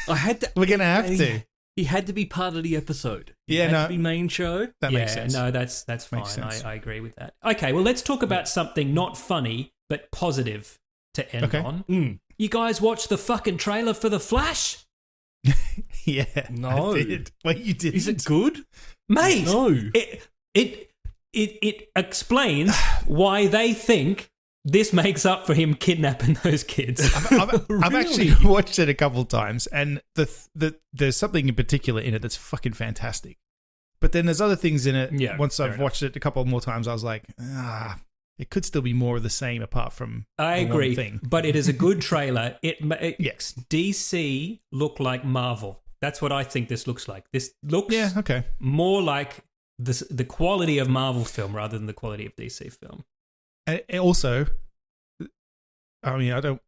A: I had to.
D: We're going to have to.
A: He had to be part of the episode. He
D: Yeah,
A: had
D: no.
A: to be main show.
D: That
B: yeah,
D: makes sense.
B: no, that's fine.
D: Makes sense.
B: I agree with that. Okay, well, let's talk about something not funny but positive to end
D: Okay.
B: on.
A: Mm.
B: You guys watched the fucking trailer for The Flash?
D: Yeah.
A: No.
D: I did. Wait, you didn't?
A: Is it good?
B: Mate,
A: No.
B: it explains why they think this makes up for him kidnapping those kids.
D: I've actually watched it a couple times, and there's something in particular in it that's fucking fantastic. But then there's other things in it.
B: Yeah,
D: Once
B: fair
D: I've watched it a couple more times, I was like, it could still be more of the same apart from
B: I
D: the one
B: agree,
D: thing.
B: but it is a good trailer. It
D: Yes.
B: DC look like Marvel. That's what I think this looks like. This looks
D: Yeah. Okay.
B: more like the quality of Marvel film rather than the quality of DC film.
D: And also, I mean, I don't.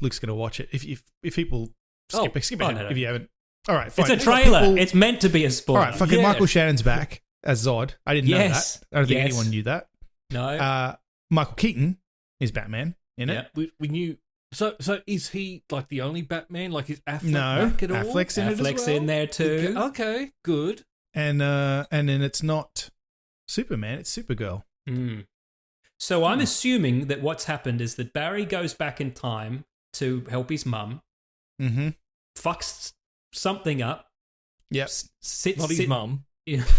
D: Luke's going to watch it. If people skip ahead
B: no.
D: if you haven't. All right, fine.
B: It's a trailer.
D: People-
B: It's meant to be a spoiler.
D: all right. Fucking
A: Yeah.
D: Michael Shannon's back as Zod. I didn't know
B: Yes.
D: that. I don't think
B: Yes.
D: anyone knew that.
B: No.
D: Michael Keaton is Batman in it.
B: Yeah.
A: We knew. So is he like the only Batman? Like is Affleck
D: No,
A: back at all?
D: Affleck's in it as
B: Affleck's
D: well.
B: in there too.
A: Okay, good.
D: And then it's not Superman, it's Supergirl.
B: Mm. So I'm assuming that what's happened is that Barry goes back in time to help his mum,
D: Mm-hmm.
B: fucks something up,
D: Yep.
B: sits,
A: Not his mum.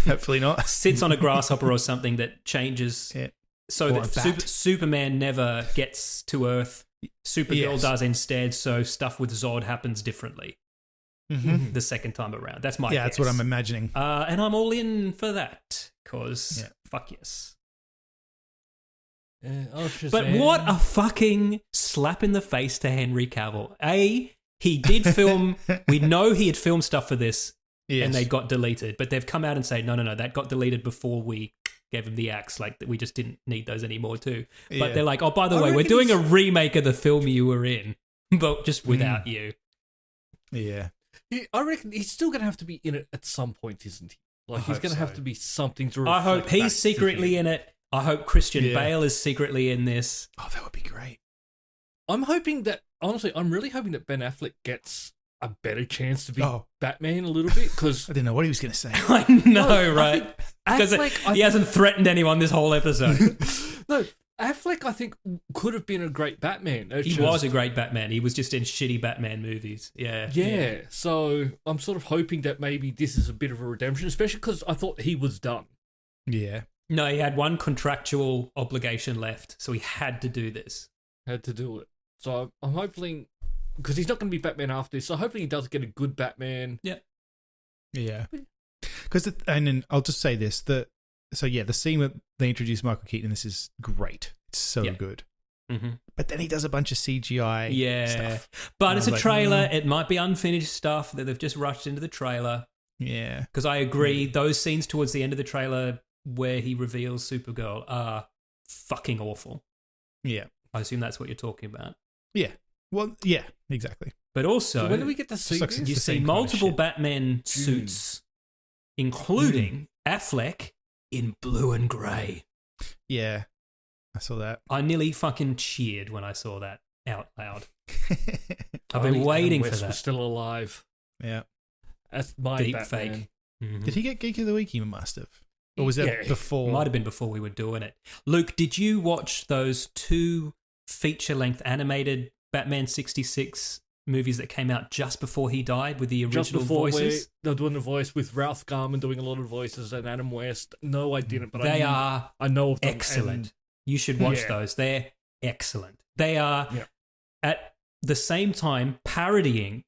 D: Hopefully not.
B: sits on a grasshopper or something that changes
D: Yeah.
B: so
D: Or
B: that
D: a bat.
B: Superman never gets to Earth. Supergirl
D: Yes.
B: does instead, so stuff with Zod happens differently
D: Mm-hmm.
B: the second time around. That's my
D: Yeah, that's what
B: guess.
D: I'm imagining.
B: And I'm all in for that, because
D: Yeah.
B: fuck yes. But
A: Shazam.
B: what a fucking slap in the face to Henry Cavill. He did film, we know he had filmed stuff for this,
D: Yes.
B: and they got deleted, but they've come out and said, no, that got deleted before we gave him the axe, like we just didn't need those anymore too. But
D: Yeah.
B: they're like, oh, by the
A: I
B: way, we're
A: reckon
B: doing a
A: he's-
B: remake of the film you were in, but just without you.
D: Yeah.
A: I reckon he's still going to have to be in it at some point, isn't he? Like he's
D: hope
A: going to have
D: so.
A: to be something to.
B: I hope
A: reflect back
B: he's
A: to
B: secretly
A: him.
B: in it. I hope Christian
D: Yeah.
B: Bale is secretly in this.
D: Oh, that would be great.
A: I'm hoping that honestly, I'm really hoping that Ben Affleck gets a better chance to be
D: Oh.
A: Batman a little bit because
D: I didn't know what he was going to say.
B: I know, right? Because
A: Affleck,
B: he hasn't threatened anyone this whole episode.
A: No, Affleck, I think could have been a great Batman. It's
B: He
A: just-
B: was a great Batman. He was just in shitty Batman movies. Yeah.
A: Yeah, so I'm sort of hoping that maybe this is a bit of a redemption, especially because I thought he was done.
D: Yeah.
B: No, he had one contractual obligation left, so he had to do this.
A: Had to do it. So I'm hoping because he's not going to be Batman after this. So hopefully he does get a good Batman.
B: Yeah.
D: Yeah. Because and then I'll just say this: the scene where they introduce Michael Keaton, this is great. It's so
B: Yeah.
D: good.
B: Mm-hmm.
D: But then he does a bunch of CGI
B: Yeah.
D: stuff.
B: But
D: And
B: it's
D: I
B: a
D: was like,
B: trailer. It might be unfinished stuff that they've just rushed into the trailer.
D: Yeah.
B: Because I agree, those scenes towards the end of the trailer where he reveals Supergirl are fucking awful.
D: Yeah.
B: I assume that's what you're talking about.
D: Yeah. Well, yeah, exactly.
B: But also,
A: So when do we get to see
D: Sucks
A: this?
B: you
D: the
B: see
D: same kind of
B: multiple
D: shit.
B: Batman suits, including Affleck in blue and grey.
D: Yeah. I saw that.
B: I nearly fucking cheered when I saw that out loud. I've
A: Only
B: been
A: Adam
B: waiting for
A: West
B: that.
A: Was still alive.
D: Yeah.
A: That's my
B: Deep
A: Batman.
B: fake. Mhm.
D: Did he get Geek of the Week? He must have. Or was that
A: Yeah.
D: before?
B: Might have been before we were doing it. Luke, did you watch those two feature-length animated Batman 66 movies that came out just before he died with the
A: Just
B: original
A: before
B: voices?
A: they're doing the voice with Ralph Garman doing a lot of voices and Adam West. No, I didn't, but
B: They are
A: I know of them.
B: excellent.
A: And
B: You should watch
A: Yeah.
B: those. They're excellent. They are
A: Yeah.
B: at the same time parodying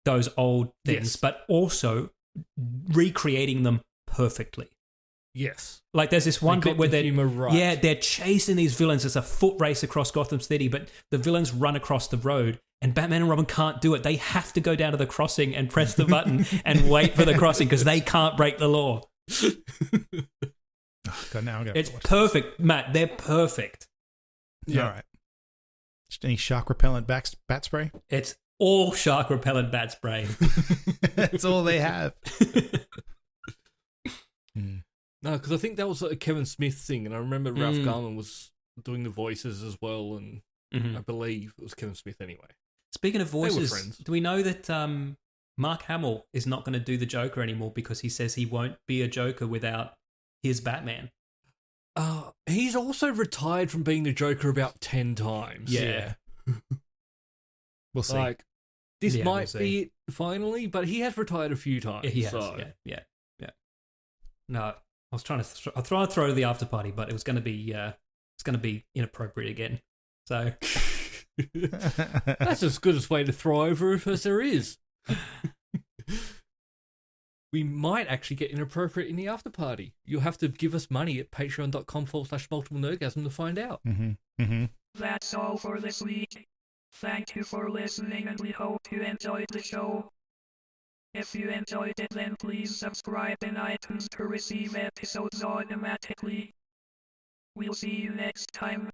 B: those old things,
A: Yes.
B: but also recreating them perfectly.
A: yes,
B: Like there's this one
A: They got
B: bit where
A: the humor right.
B: yeah, they're chasing these villains. It's a foot race across Gotham City, but the villains run across the road, and Batman and Robin can't do it. They have to go down to the crossing and press the button and wait for the crossing because they can't break the law.
D: Oh, God, now I'm going
B: It's
D: to watch
B: perfect, Matt. They're perfect.
D: this. All right. Just any shark repellent bat spray?
B: It's all shark repellent bat spray.
D: That's all they have. Mm.
A: No, because I think that was a Kevin Smith thing, and I remember Ralph Garman was doing the voices as well, and I believe it was Kevin Smith anyway.
B: Speaking of
A: were
B: voices,
A: friends.
B: do we know that Mark Hamill is not going to do the Joker anymore because he says he won't be a Joker without his Batman?
A: He's also retired from being the Joker about 10 times.
B: Yeah.
D: We'll see.
A: Like, this
B: Yeah,
A: might
B: we'll
A: be
B: see.
A: it finally, but he has retired a few times.
B: Yeah, he has.
A: so.
B: Yeah. No, I was trying to throw to the after party, but it was going to be inappropriate again. So
A: That's as good a way to throw over as there is. We might actually get inappropriate in the after party. You'll have to give us money at patreon.com/multiplenerdgasm to find out.
E: That's all for this week. Thank you for listening, and we hope you enjoyed the show. If you enjoyed it, then please subscribe in iTunes to receive episodes automatically. We'll see you next time.